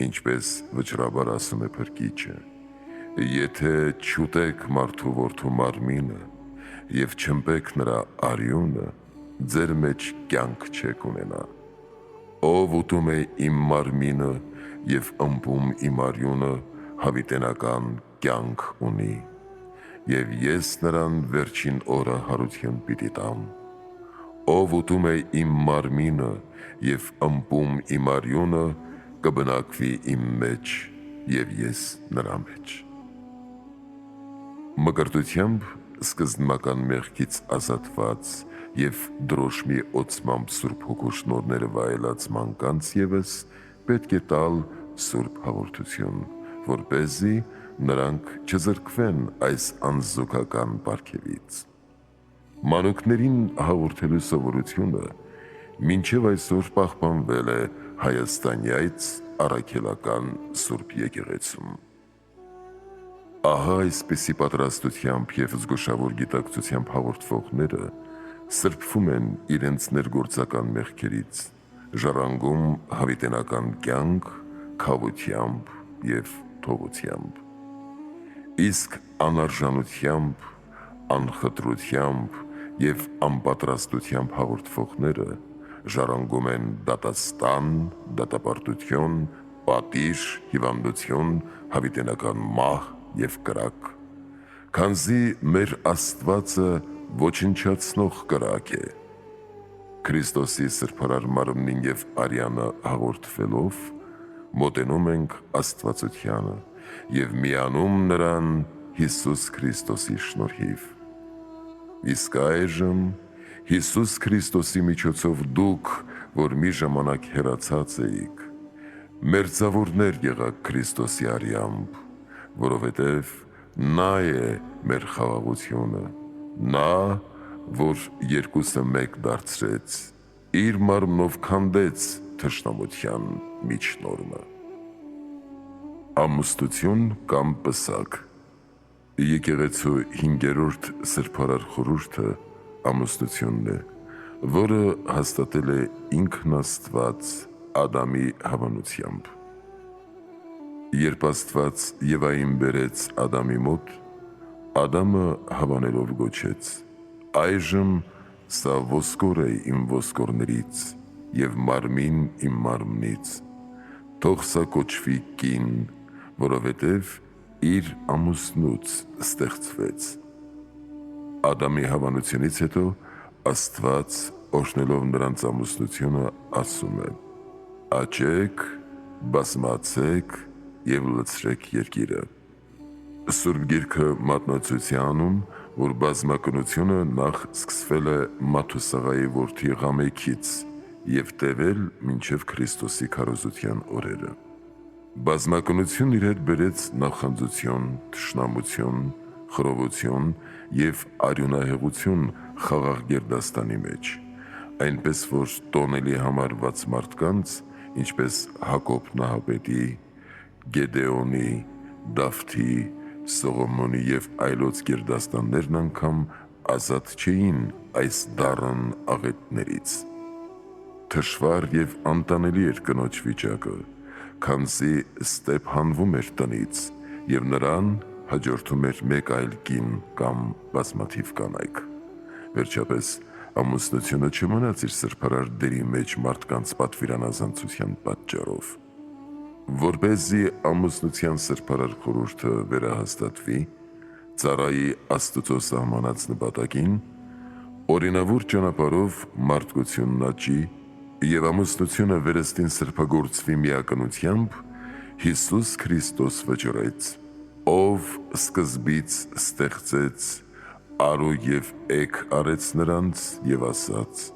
ինչպես վճռաբար ասում է Փրկիչը. «Եթե չուտեք մարդու որդու մարմինը և չըմպեք նրա արյունը, ձեր մեջ կյանք չեք ունենա։ Ով ուտում է իմ մարմինը և ըմպում իմ արյունը, հավիտենական կյանք ունի, և ես նրան վերջին օրը հարություն պիտի տամ։ Ով ուտում է իմ մարմինը և ըմպում իմ արյունը, կբնակվի իմ մեջ և ես նրա մեջ»։ Մկրտությամբ սկզբնական մեղքից ազատված և դրոշմի օծմամբ Սուրբ Հոգու շնորհները վայելած մանկանց ևս պետք է տալ Սուրբ Հաղորդություն, որպեսզի նրանք չզրկվեն այս անզուգական պարգևից։ Մանուկներին հաղորդելու սովորությունը մինչև այսօր պահպանվել է Հայաստանյայց առաքելական Սուրբ Եկեղեցում։ Ահա այսպիսի պատրաստությամբ և զգուշավոր գիտակցությամբ հաղորդվողները սրբվում են իրենց ներգործական մեղքերից, ժառանգում հավիտենական կյանք քավությամբ և թողությամբ։ Իսկ անարժանությամբ, անխտրությամբ և անպատրաստությամբ հաղորդվողները ժառանգում են դատաստան, դատապարտություն, պատիժ, հիվանդություն, հավիտենական մահ և կրակ, քանզի մեր Աստվածը ոչնչացնող կրակ է։ Քրիստոսի սրբարար մարմնին և արյանը հաղորդվելով մոտենում ենք Աստվածությանը և միանում նրան Հիսուս Քրիստոսի շնորհիվ։ Իսկ այժմ Հիսուս Քրիստոսի միջոցով դուք, որ մի ժամանակ հեռացած էիք, մերձավորներ եղաք Քրիստոսի արյամբ, որովհետև նա է մեր խաղաղությունը, նա, որ երկուսը մեկ դարձրեց, իր մարմնով քանդեց թշնամության միջնորմը։ Ամուսնություն կամ պսակ։ Եկեղեցու 5-րդ սրբարար խորհուրդը ամուսնությունն է, որը հաստատել է ինքն Աստված Ադամի հավանությամբ։ Երբ Աստված Եվային բերեց Ադամի մոտ, Ադամը հավանելով գոչեց. «Այժմ սա ոսկոր է իմ ոսկորներից և մարմին իմ մարմնից, թող սա կոչվի կին, որովհետև իր ամուսնուց ստեղծվեց»։ Ադամի հավանությունից հետո Աստված օրհնելով նրանց ամուսնությունը ասում է. «Աճեք, բազմացեք և լցրեք երկիրը»։ Սուրբ Գիրքը մատնացույց է անում, որ բազմակնությունը նախ սկսվել է Մաթուսաղայի որդի Ղամեքից և տևել մինչև Քրիստոսի քարոզության օրերը։ Բազմակնությունն իր հետ բերեց նախանձություն, թշնամություն, խռովություն և արյունահեղություն խաղաղ գերդաստանի մեջ, այնպես որ տոնելի համարված մարդկանց, ինչպես Հակոբ նահապետի, Գեդեոնի, Դավթի, Սողոմոնի և այլոց գերդաստաններն անգամ ազատ չէին այս դառն աղետներից։ Թշվառ և անտանելի էր կնոջ վիճակը, քանզի ստեփանվում էր տնից և նրան հաջորդում էր մեկ այլ կին կամ բազմաթիվ կանայք։ Վերջապես ամուսնությունը չմնաց իր սրբարար դերի մեջ մարդկանց պատվիրանազանցության պատճառով։ Որպեսզի ամուսնության սրբարար խորհուրդը վերահաստատվի, ծառայի Աստծո սահմանած նպատակին, օրինավոր ճանապարհով մարդկությունն աճի և ամուսնությունը վերստին սրբագործվի միակնությամբ, Հիսուս Քրիստոս վճռեց, ով սկզբից ստեղծեց, արու և էգ արեց նրանց և ասաց.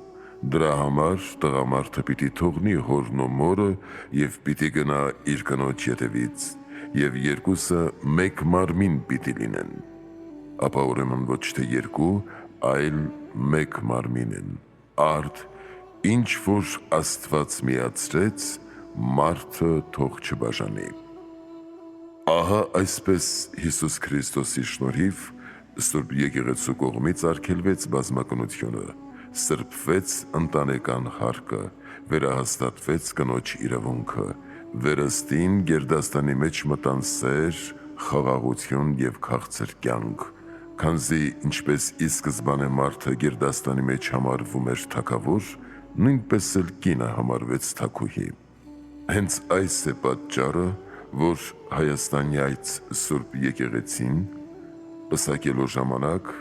«Դրա համար տղամարդը պիտի թողնի հորն ու մորը և պիտի գնա իր կնոջ ետևից, և երկուսը մեկ մարմին պիտի լինեն»։ Ապա ուրեմն ոչ թե երկու, այլ մեկ մարմին են։ Արդ ինչ որ Աստված միացրեց, մարդը թող չբաժանի։ Ահա այսպես Հիսուս Քրիստոսի շնորհիվ Սուրբ Եկեղեցու կողմից արգելվեց բազմակնությունը, սրբվեց ընտանեկան հարկը, վերահաստատվեց կնոջ իրավունքը, վերստին գերդաստանի մեջ մտան սեր, խաղաղություն և քաղցր կյանք, քանզի ինչպես ի սկզբանե մարդը գերդաստանի մեջ համարվում էր թագավոր, նույնպես էլ կինը համարվեց թագուհի։ Հենց այս է պատճառը, որ Հայաստանյայց Սուրբ Եկեղեցին պսակելու ժամանակ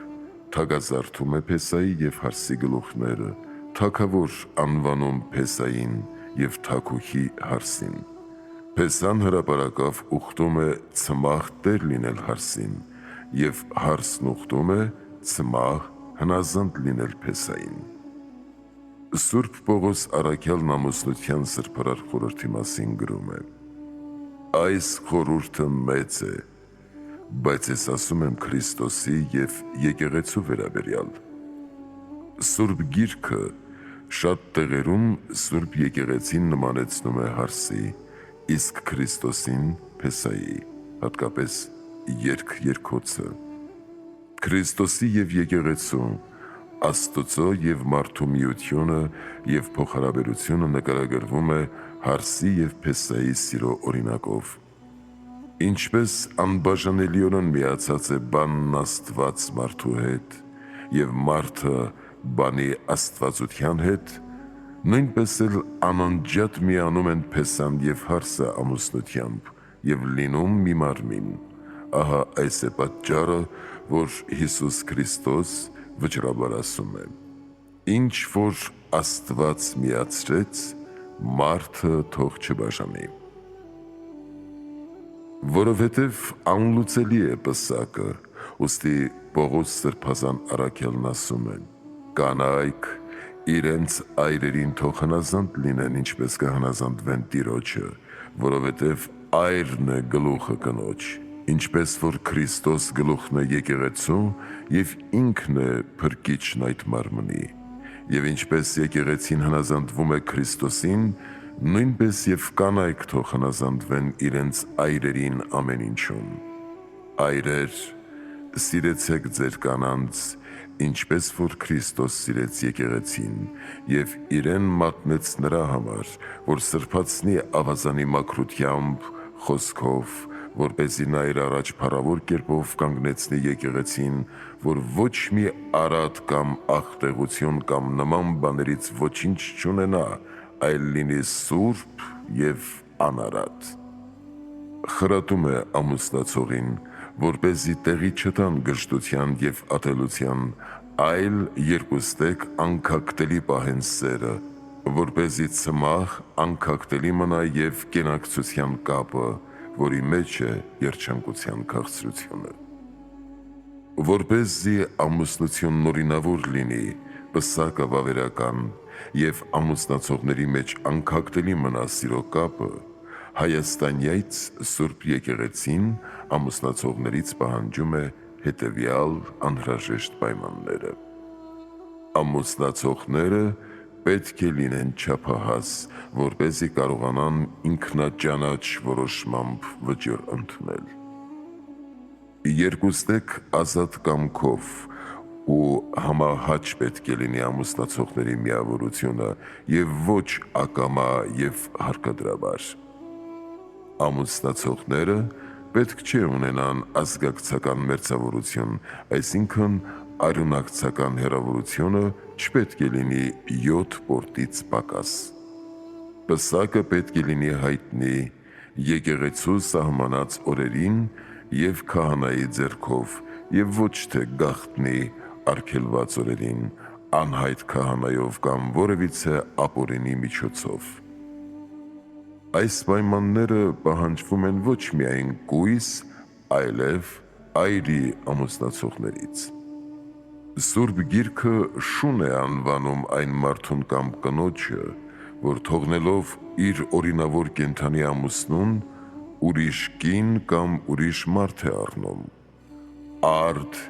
թագազարդում է Փեսայի և Հարսի գլուխները, թագավոր անվանում Փեսային և թագուհի Հարսին։ Փեսան հրապարակավ ուխտում է ցմահ տեր լինել Հարսին, և Հարսն ուխտում է ցմահ հնազանդ լինել Փեսային։ Սուրբ Պողոս առաքյալն ամուսնության սրբարար խորհրդի մասին գրում է. «Այս խորհուրդը մեծ է, բայց ես ասում եմ Քրիստոսի և եկեղեցու վերաբերյալ»։ Սուրբ Գիրքը շատ տեղերում Սուրբ եկեղեցին նմանեցնում է հարսի, իսկ Քրիստոսին Փեսայի, հատկապես երգոցը։ Քրիստոսի և եկեղեցու, Աստծո և մարդու միությունը և փոխհարաբերությունը նկարագրվում է հարսի և Փեսայի սիրո օրինակով։ Ինչպես անբաժանելիորեն միացած է բանն Աստված մարդու հետ և մարդը բանի աստվածության հետ, նույնպես էլ անանջատ միանում են Փեսան և հարսը ամուսնությամբ և լինում մի մարմին։ Ահա այս է պատճառը, որ Հիսուս Քրիստոս վճռաբար ասում է. «Ինչ որ Աստված միացրեց, մարդը թող չբաժանի»։ Որովհետև անլուծելի է պսակը, ուստի Պողոս սրբազան առաքյալն ասում է. «Կանայք իրենց այրերին թող հնազանդ լինեն, ինչպես կհնազանդվեն Տիրոջը, որովհետև այրն է գլուխը կնոջ, ինչպես որ Քրիստոս գլուխն է եկեղեցու և ինքն է փրկիչն այդ մարմնի։ Եվ ինչպես եկեղեցին հնազանդվում է Քրիստոսին, նույնպես և կանայք թող հնազանդվեն իրենց այրերին ամեն ինչում։ Այրեր, սիրեցեք ձեր կանանց, ինչպես որ Քրիստոս սիրեց եկեղեցին և իրեն մատնեց նրա համար, որ սրբացնի ավազանի մաքրությամբ, խոսքով, որպեսզի նա իր առաջ փառավոր կերպով կանգնեցնի եկեղեցին, որ ոչ մի արատ կամ աղտեղություն կամ նման բաներից ոչինչ չունենա, այլ լինի սուրբ և անարատ։ Խրատում է ամուսնացողին, որպեսզի տեղի չտան գժտության և ատելության, այլ երկուստեք անքակտելի պահեն սերը, որպեսզի ցմահ անքակտելի մնա և կենակցության կապը, որի մեջ է երջանկության քաղցրությունը։ Որպեսզի ամուսնությունն օրինավոր լինի, պսակը վավերական և ամուսնացողների մեջ անքակտելի մնա սիրո կապը, Հայաստանյաց Սուրբ Եկեղեցին ամուսնացողներից պահանջում է հետևյալ անհրաժեշտ պայմանները. ամուսնացողները պետք է լինեն չափահաս, որպեսզի կարողանան ինքնաճանաչ որոշմամբ վճիռ ընդունել։ Երկուստեք ազատ կամքով ու համահաճ պետք է լինի ամուսնացողների միավորությունը և ոչ ակամա և հարկադրաբար։ Ամուսնացողները պետք չէ ունենան ազգակցական մերձավորություն, այսինքն արյունակցական հեռավորությունը չպետք է լինի 7 պորտից պակաս։ Պսակը պետք է լինի հայտնի եկեղեցու սահմանած օրերին և քահանայի ձեռքով և ոչ թե գաղտնի արգելված օրերին, անհայտ քահանայով կամ որևիցե ապօրինի միջոցով։ Այս պայմանները պահանջվում են ոչ միայն կույս, այլև այրի ամուսնացողներից։ Սուրբ Գիրքը շուն է անվանում այն մարդուն կամ կնոջը, որ թողնելով իր օրինավոր կենդանի ամուսնուն, ուրիշ կին կամ ուրիշ մարդ է առնում։ Արդ,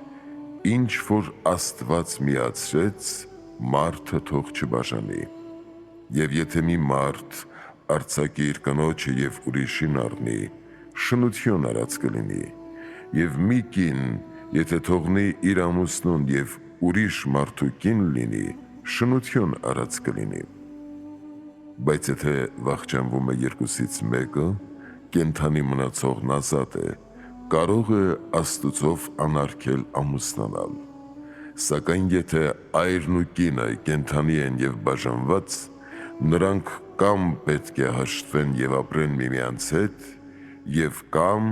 ինչ որ Աստված միացրեց, մարդը թող չբաժանի։ Եվ եթե մի մարդ արձակի իր կնոջը և ուրիշին առնի, շնություն արած կլինի, և մի կին, եթե թողնի իր ամուսնուն և ուրիշ մարդու կին լինի, շնություն արած կլինի։ Բայց եթե վախճանվում է երկուսից մեկը, կենդանի մնացողն ազատ է, կարող է Աստծով անարգել ամուսնանալ։ Սակայն եթե այրն ու կինը կենդանի են և բաժանված, նրանք կամ պետք է հաշտվեն և ապրեն միմյանց հետ և կամ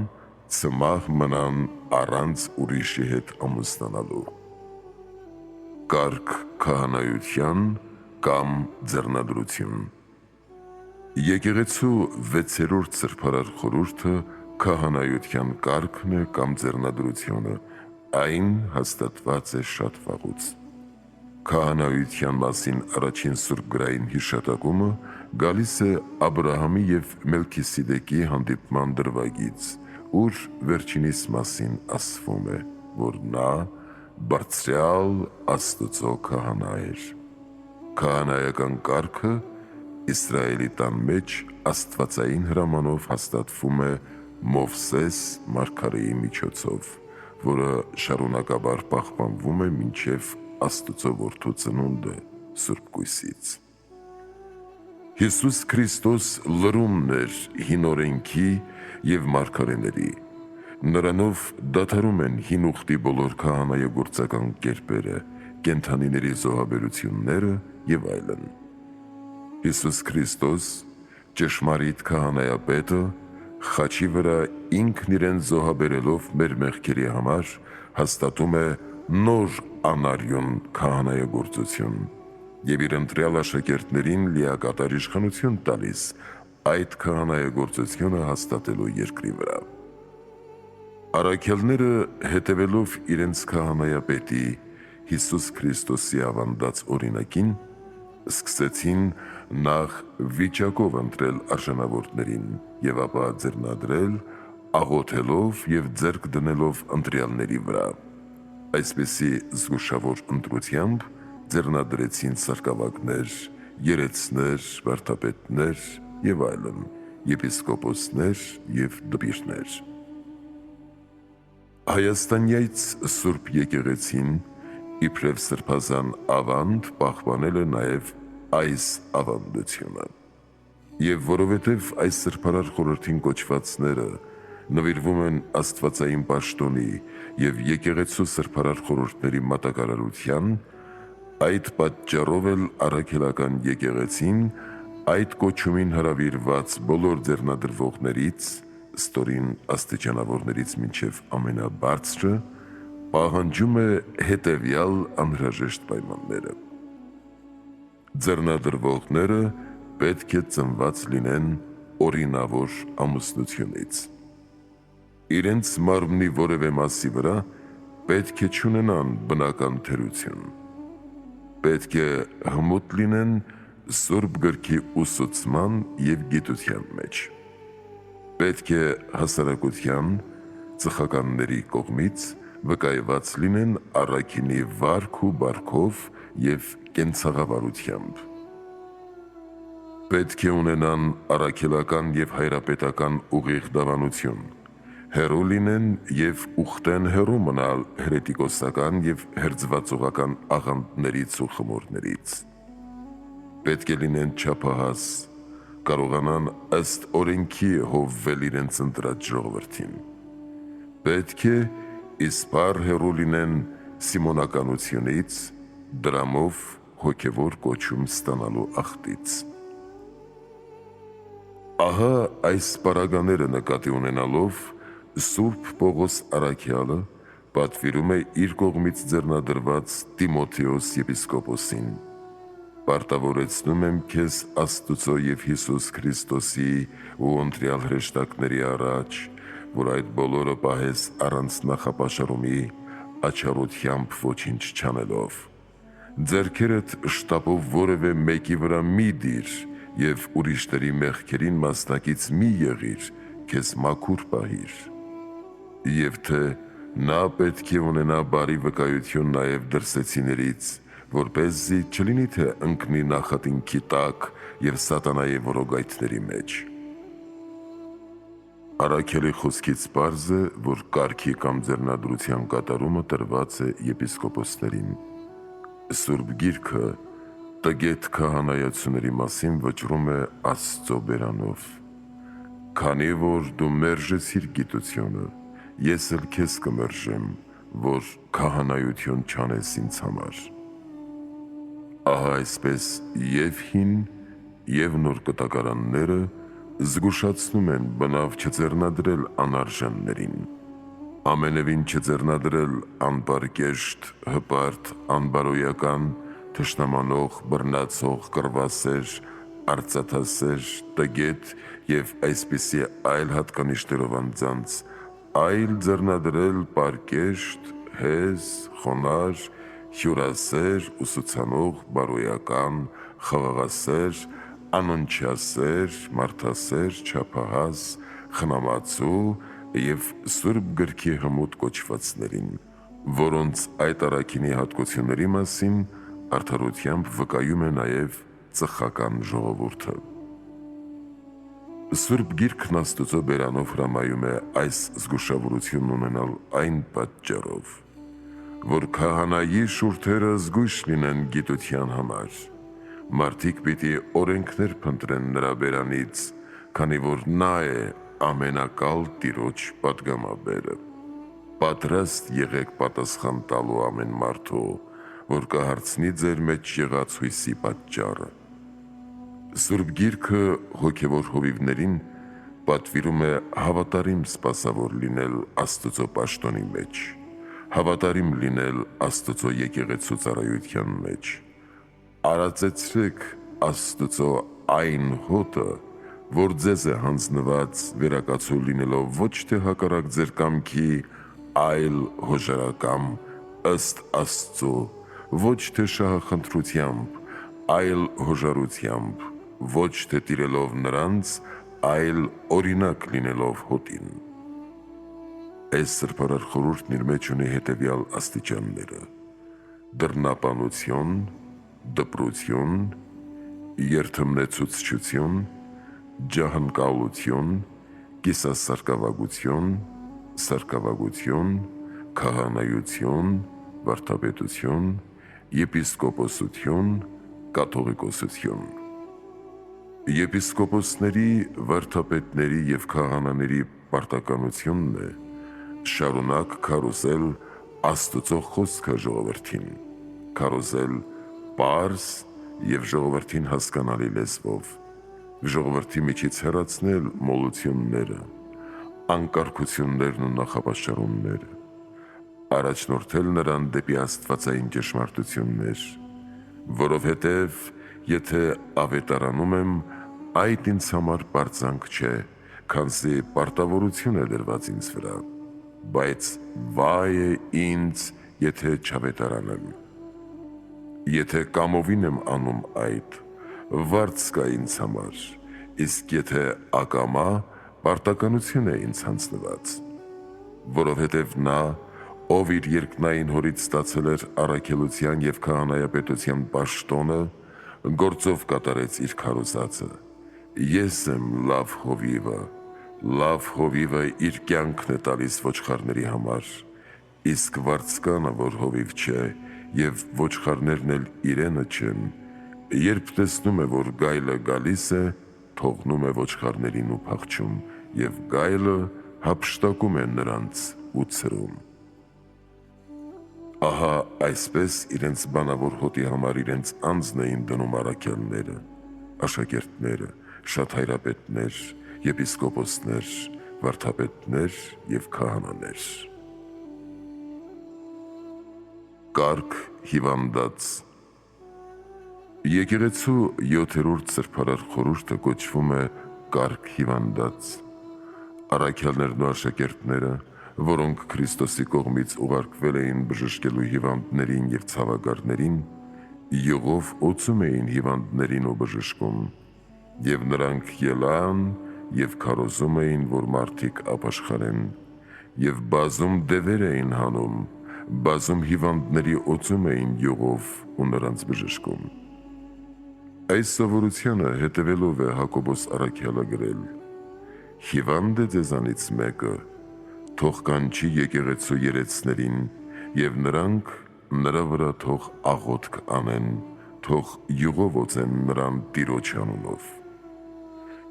ցմահ մնան առանց ուրիշի հետ ամուսնանալու։ Կարգ քահանայության կամ ձեռնադրություն։ Եկեղեցու 6-րդ սրբարար խորհուրդը քահանայության կարգն է կամ ձեռնադրությունը, այն հաստատված է շատ վաղուց։ քահանայության մասին առաջին սուրբգրային հիշատակումը գալիս է Աբրահամի և Մելքիսիդեկի հանդիպման դրվագից, ուր վերջինիս մասին ասվում է, որ նա բարձրյալ Աստծո քահանա էր։ Քահանայական կարգը Իսրայելի տան մեջ աստվածային հրամանով հաստատվում է Մովսես մարգարեի միջոցով, որը շարունակաբար պահպանվում է մինչև Աստծո որդու ծնունդը Սուրբ Կույսից։ Հիսուս Քրիստոս լրումն էր հին օրենքի և մարգարեների։ Նրանով դադարում են հին ուխտի բոլոր քահանայագործական կերպերը, կենդանիների զոհաբերությունները և այլն։ Հիսուս Քրիստոս, ճշմարիտ քահանայապետը, խաչի վրա ինքն իրեն զոհաբերելով մեր մեղքերի համար հաստատում է նոր անարյուն քահանայագործություն և իր ընտրյալ աշակերտներին լիակատար իշխանություն տալիս այդ քահանայագործությունը հաստատելու երկրի վրա։ Առաքյալները հետևելով իրենց քահանայապետի Հիսուս Քրիստոսի ավանդած օրինակին, սկսեցին նախ վիճակով ընտրել արժանավորներին և ապա ձեռնադրել, աղոթելով և ձեռք դնելով ընտրյալների վրա։ Այսպիսի զգուշավոր ընտրությամբ ձեռնադրեցին սարկավագներ, երեցներ, վարդապետներ և այլն, եպիսկոպոսներ և դպիրներ։ Հայաստանյաց Սուրբ եկեղեցին իբրև սրբազան ավանդ պահպանել է նաև այս ավանդությունը։ Եվ որովհետև այս սրբարար խորհրդին կոչվածները նվիրվում են աստվածային պաշտոնի և եկեղեցու սրբարար խորհուրդների մատակարարության, այդ պատճառով էլ առաքելական եկեղեցին այդ կոչումին հրավիրված բոլոր ձեռնադրվողներից, ստորին աստիճանավորներից մինչև ամենաբարձրը, պահանջում է հետևյալ անհրաժեշտ պայմանները։ Ձեռնադրվողները պետք է ծնված լինեն օրինավոր ամուսնությունից։ Իրենց մարմնի որևէ մասի վրա պետք է չունենան բնական թերություն։ Պետք է հմուտ լինեն Սուրբ Գրքի ուսուցման և գիտության մեջ։ Պետք է հասարակության, ծխականների կողմից վկայված լինեն առաքինի վարք ու բարքով և կենցաղավարությամբ։ Պետք է ունենան առաքելական և հայրապետական ուղիղ դավանություն, հեռու լինեն և ուխտեն հեռու մնալ հերետիկոսական և հերձվածողական աղանդներից ու խմորներից։ Պետք է լինեն չափահաս, կարողանան ըստ օրենքի հովվել իրենց ընտրած ժողովրդին։ Պետք է իսպառ հեռու լինեն սիմոնականությունից, դրամով հոգևոր կոչում ստանալու աղտից։ Ահա այս պարագաները նկատի ունենալով Սուրբ Պողոս առաքյալը պատվիրում է իր կողմից ձեռնադրված Տիմոթեոս եպիսկոպոսին. «Պարտավորեցնում եմ քեզ Աստուծո և Հիսուս Քրիստոսի ու ընտրյալ հրեշտակների առաջ, որ այդ բոլորը պահես առանց նախապաշարումի, աչառությամբ ոչինչ չանելով։ Ձեռքերդ շտապով որևէ մեկի վրա մի դիր և ուրիշների մեղքերին մասնակից մի եղիր, քեզ մաքուր պահիր։ Եվ թե նա պետք է ունենա բարի վկայություն նաև դրսեցիներից, որպեսզի չլինի թե ընկնի նախատինքի տակ և սատանայի որոգայթների մեջ»։ Առաքյալի խոսքից պարզ է, որ կարգի կամ ձեռնադրության կատարումը տրված է եպիսկոպոսներին։ Սուրբ Գիրքը տգետ քահանայացուների մասին վճռում է Աստծո բերանով. «Քանի որ դու մերժեցիր գիտությունը, ես էլ քեզ կմերժեմ, որ քահանայություն չանես ինձ համար»։ Ահա այսպես և հին, և նոր կտակարանները զգուշացնում են բնավ չձեռնադրել անարժաններին, ամենևին չձեռնադրել անպարկեշտ, հպարտ, անբարոյական, թշնամանող, բռնացող, կռվասեր, արծաթասեր, տգետ և այսպիսի այլ հատկանիշներով անձանց, այլ ձեռնադրել պարկեշտ, հեզ, խոնարհ հյուրասեր, ուսուցանող, բարոյական, խաղաղասեր, անընչասեր, մարդասեր, չափահաս, խնամացու և Սուրբ գրքի հմուտ կոչվածներին, որոնց այդ առաքինի հատկությունների մասին արդարությամբ վկայում է նաև ծխական ժողովուրդը։ Սուրբ Գիրքն Աստծո բերանով հրամայում է այս զգուշավորությունն ունենալ այն պատճառով, որ քահանայի շուրթերը զգույշ լինեն գիտության համար, մարդիկ պիտի օրենքներ փնտրեն նրա բերանից, քանի որ նա է ամենակալ Տիրոջ պատգամաբերը։ Պատրաստ եղեք պատասխան տալու ամեն մարդու, որ կհարցնի ձեր մեջ եղած հույսի պատճառը։ Սուրբ Գիրքը հոգևոր հովիվներին պատվիրում է հավատարիմ սպասավոր լինել Աստծո պաշտոնի մեջ, հավատարիմ լինել Աստծո եկեղեցու ծառայության մեջ։ Արածեցրեք Աստծո այն հոտը, որ ձեզ է հանձնված վերակացու լինելով ոչ թե հակառակ ձեր կամքի, այլ հոժարակամ ըստ Աստծո, ոչ թե շահախնդրությամբ, այլ հոժարությամբ, ոչ թե տիրելով նրանց, այլ օրինակ լինելով հոտին։ Այս սրբարար խորհուրդն իր մեջ ունի հետևյալ աստիճանները՝ դռնապանություն, դպրություն, երդմնեցուցչություն, ջահնկալություն, կիսասարկավագություն, սարկավագություն, քահանայություն, վարդապետություն, եպիսկոպոսություն, կաթողիկոսություն։ Եպիսկոպոսների, վարդապետների և քահանաների պարտականությունն է շարունակ քարոզել Աստծո խոսքը ժողովրդին, քարոզել պարզ և ժողովրդին հասկանալի լեզվով, ժողովրդի միջից հեռացնել մոլությունները, անկարգություններն ու նախապաշարումները, առաջնորդել նրան դեպի աստվածային ճշմարտություններ, որովհետև եթե ավետարանում եմ, այդ ինձ համար պարծանք չէ, քանզի պարտավորություն է դրված ինձ վրա, բայց վայ է ինձ, եթե չավետարանեմ։ Եթե կամովին եմ անում այդ, վարձ կա ինձ համար, իսկ եթե ակամա, պարտականություն է ինձ հանձնված, որովհետև նա, ով իր երկնային հորից ստացել էր առաքելության և քահանայապետության պաշտոնը, գործով կատարեց իր քարոզածը։ Ես եմ լավ հովիվը իր կյանքն է տալիս ոչխարների համար, իսկ վարձկանը, որ հովիվ չէ, և ոչխարներն էլ իրենը չեն, երբ տեսնում է, որ գայլը գալիս է, թողնում է ոչխարներին ու փախչում, և գայլը հափշտակում է նրանց ու ցրում։ Ահա այսպես իրենց բանավոր հոտի համար իրենց անձն էին դնում առաքյալները, աշակերտները, շատ հայրապետներ, եպիսկոպոսներ, վարդապետներ և քահանաներ։ Կարգ հիվանդած։ Եկեղեցու 7-րդ սրբարար խորհուրդը կոչվում է կարգ հիվանդած։ Առաքյալներն ու աշակերտները, որոնք Քրիստոսի կողմից ուղարկվել էին բժշկելու հիվանդներին և ցավագարներին, յուղով օծում էին հիվանդներին ու բժշկում, և նրանք ելան և քարոզում էին, որ մարդիկ ապաշխարեն, և բազում դևեր էին հանում, բազում հիվանդների օծում էին յուղով ու նրանց բժշկում։ Այս սովորությանը հետևելով է Հակոբոս առաքյալը գրել. «Հիվանդ է ձեզանից մեկը, թող կանչի եկեղեցու երեցներին, և նրանք նրա վրա թող աղոթք անեն, թող յուղով օծեն նրան Տիրոջ անունով։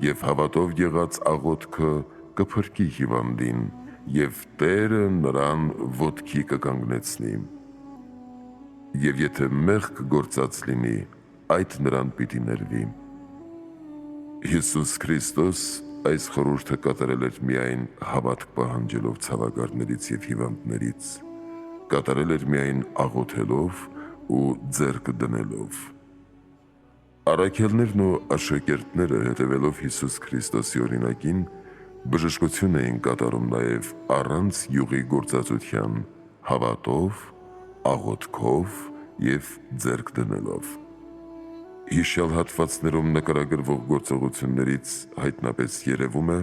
Եվ հավատով եղած աղոթքը կփրկի հիվանդին, և Տերը նրան ոտքի կկանգնեցնի։ Եվ եթե մեղք գործած լինի, այդ նրան պիտի ներվի»։ Հիսուս Քրիստոս այս խորհուրդը կատարել էր միայն հավատք պահանջելով ցավագարներից և հիվանդներից, կատարել էր միայն աղոթելով ու ձեռք դնելով։ Առաքյալներն ու աշակերտները, հետևելով Հիսուս Քրիստոսի օրինակին, բժշկություն էին կատարում նաև առանց յուղի գործածության, հավատով, աղոթքով և ձեռք դնելով։ Հիշյալ հատվածներում նկարագրվող գործողություններից հայտնապես երևում է,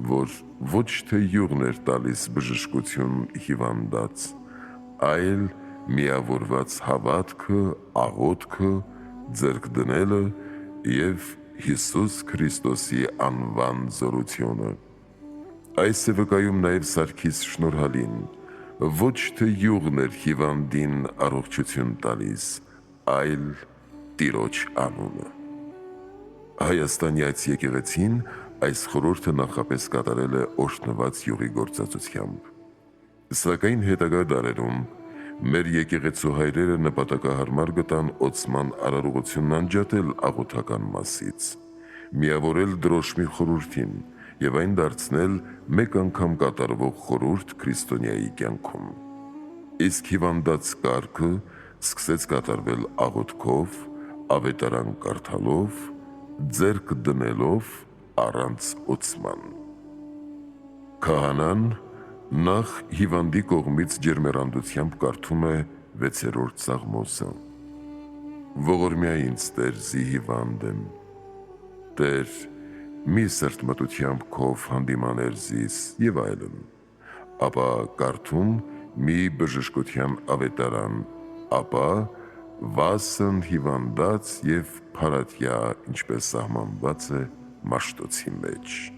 որ ոչ թե յուղն էր տալիս բժշկություն հիվանդած, այլ միավորված հավատքը, աղոթքը, ձեռք դնելը և Հիսուս Քրիստոսի անվան զորությունը։ Այս է վկայում նաև Սարգիս շնորհալին, ոչ թե յուղն էր հիվանդին առողջություն տալիս, այլ Տիրոջ անունը։ Հայաստանյաց եկեղեցին այս խորհուրդը նախապես կատարել է օրհնված յուղի գործածությամբ։ Սակայն հետագա դարերում մեր եկեղեցու հայրերը նպատակահարմար գտան օծման արարողությունն անջատել աղոթական մասից, միավորել դրոշմի խորհրդին և այն դարձնել մեկ անգամ կատարվող խորհուրդ քրիստոնյայի կյանքում։ Իսկ հիվանդած կարգը սկսեց կատարվել աղոթքով, ավետարան կարդալով, ձեռք դնելով առանց օծման։ Քահանան նախ հիվանդի կողմից ջերմեռանդությամբ կարդում է 6-րդ Սաղմոսը. «Ողորմյա ինձ Տեր, զի հիվանդ եմ, Տեր, մի սրտմտությամբ քով հանդիմաներ զիս» և այլն, ապա կարդում մի բժշկության ավետարան, ապա վասն հիվանդած և փարատյա, ինչպես սահմանված է Մաշտոցի մեջ։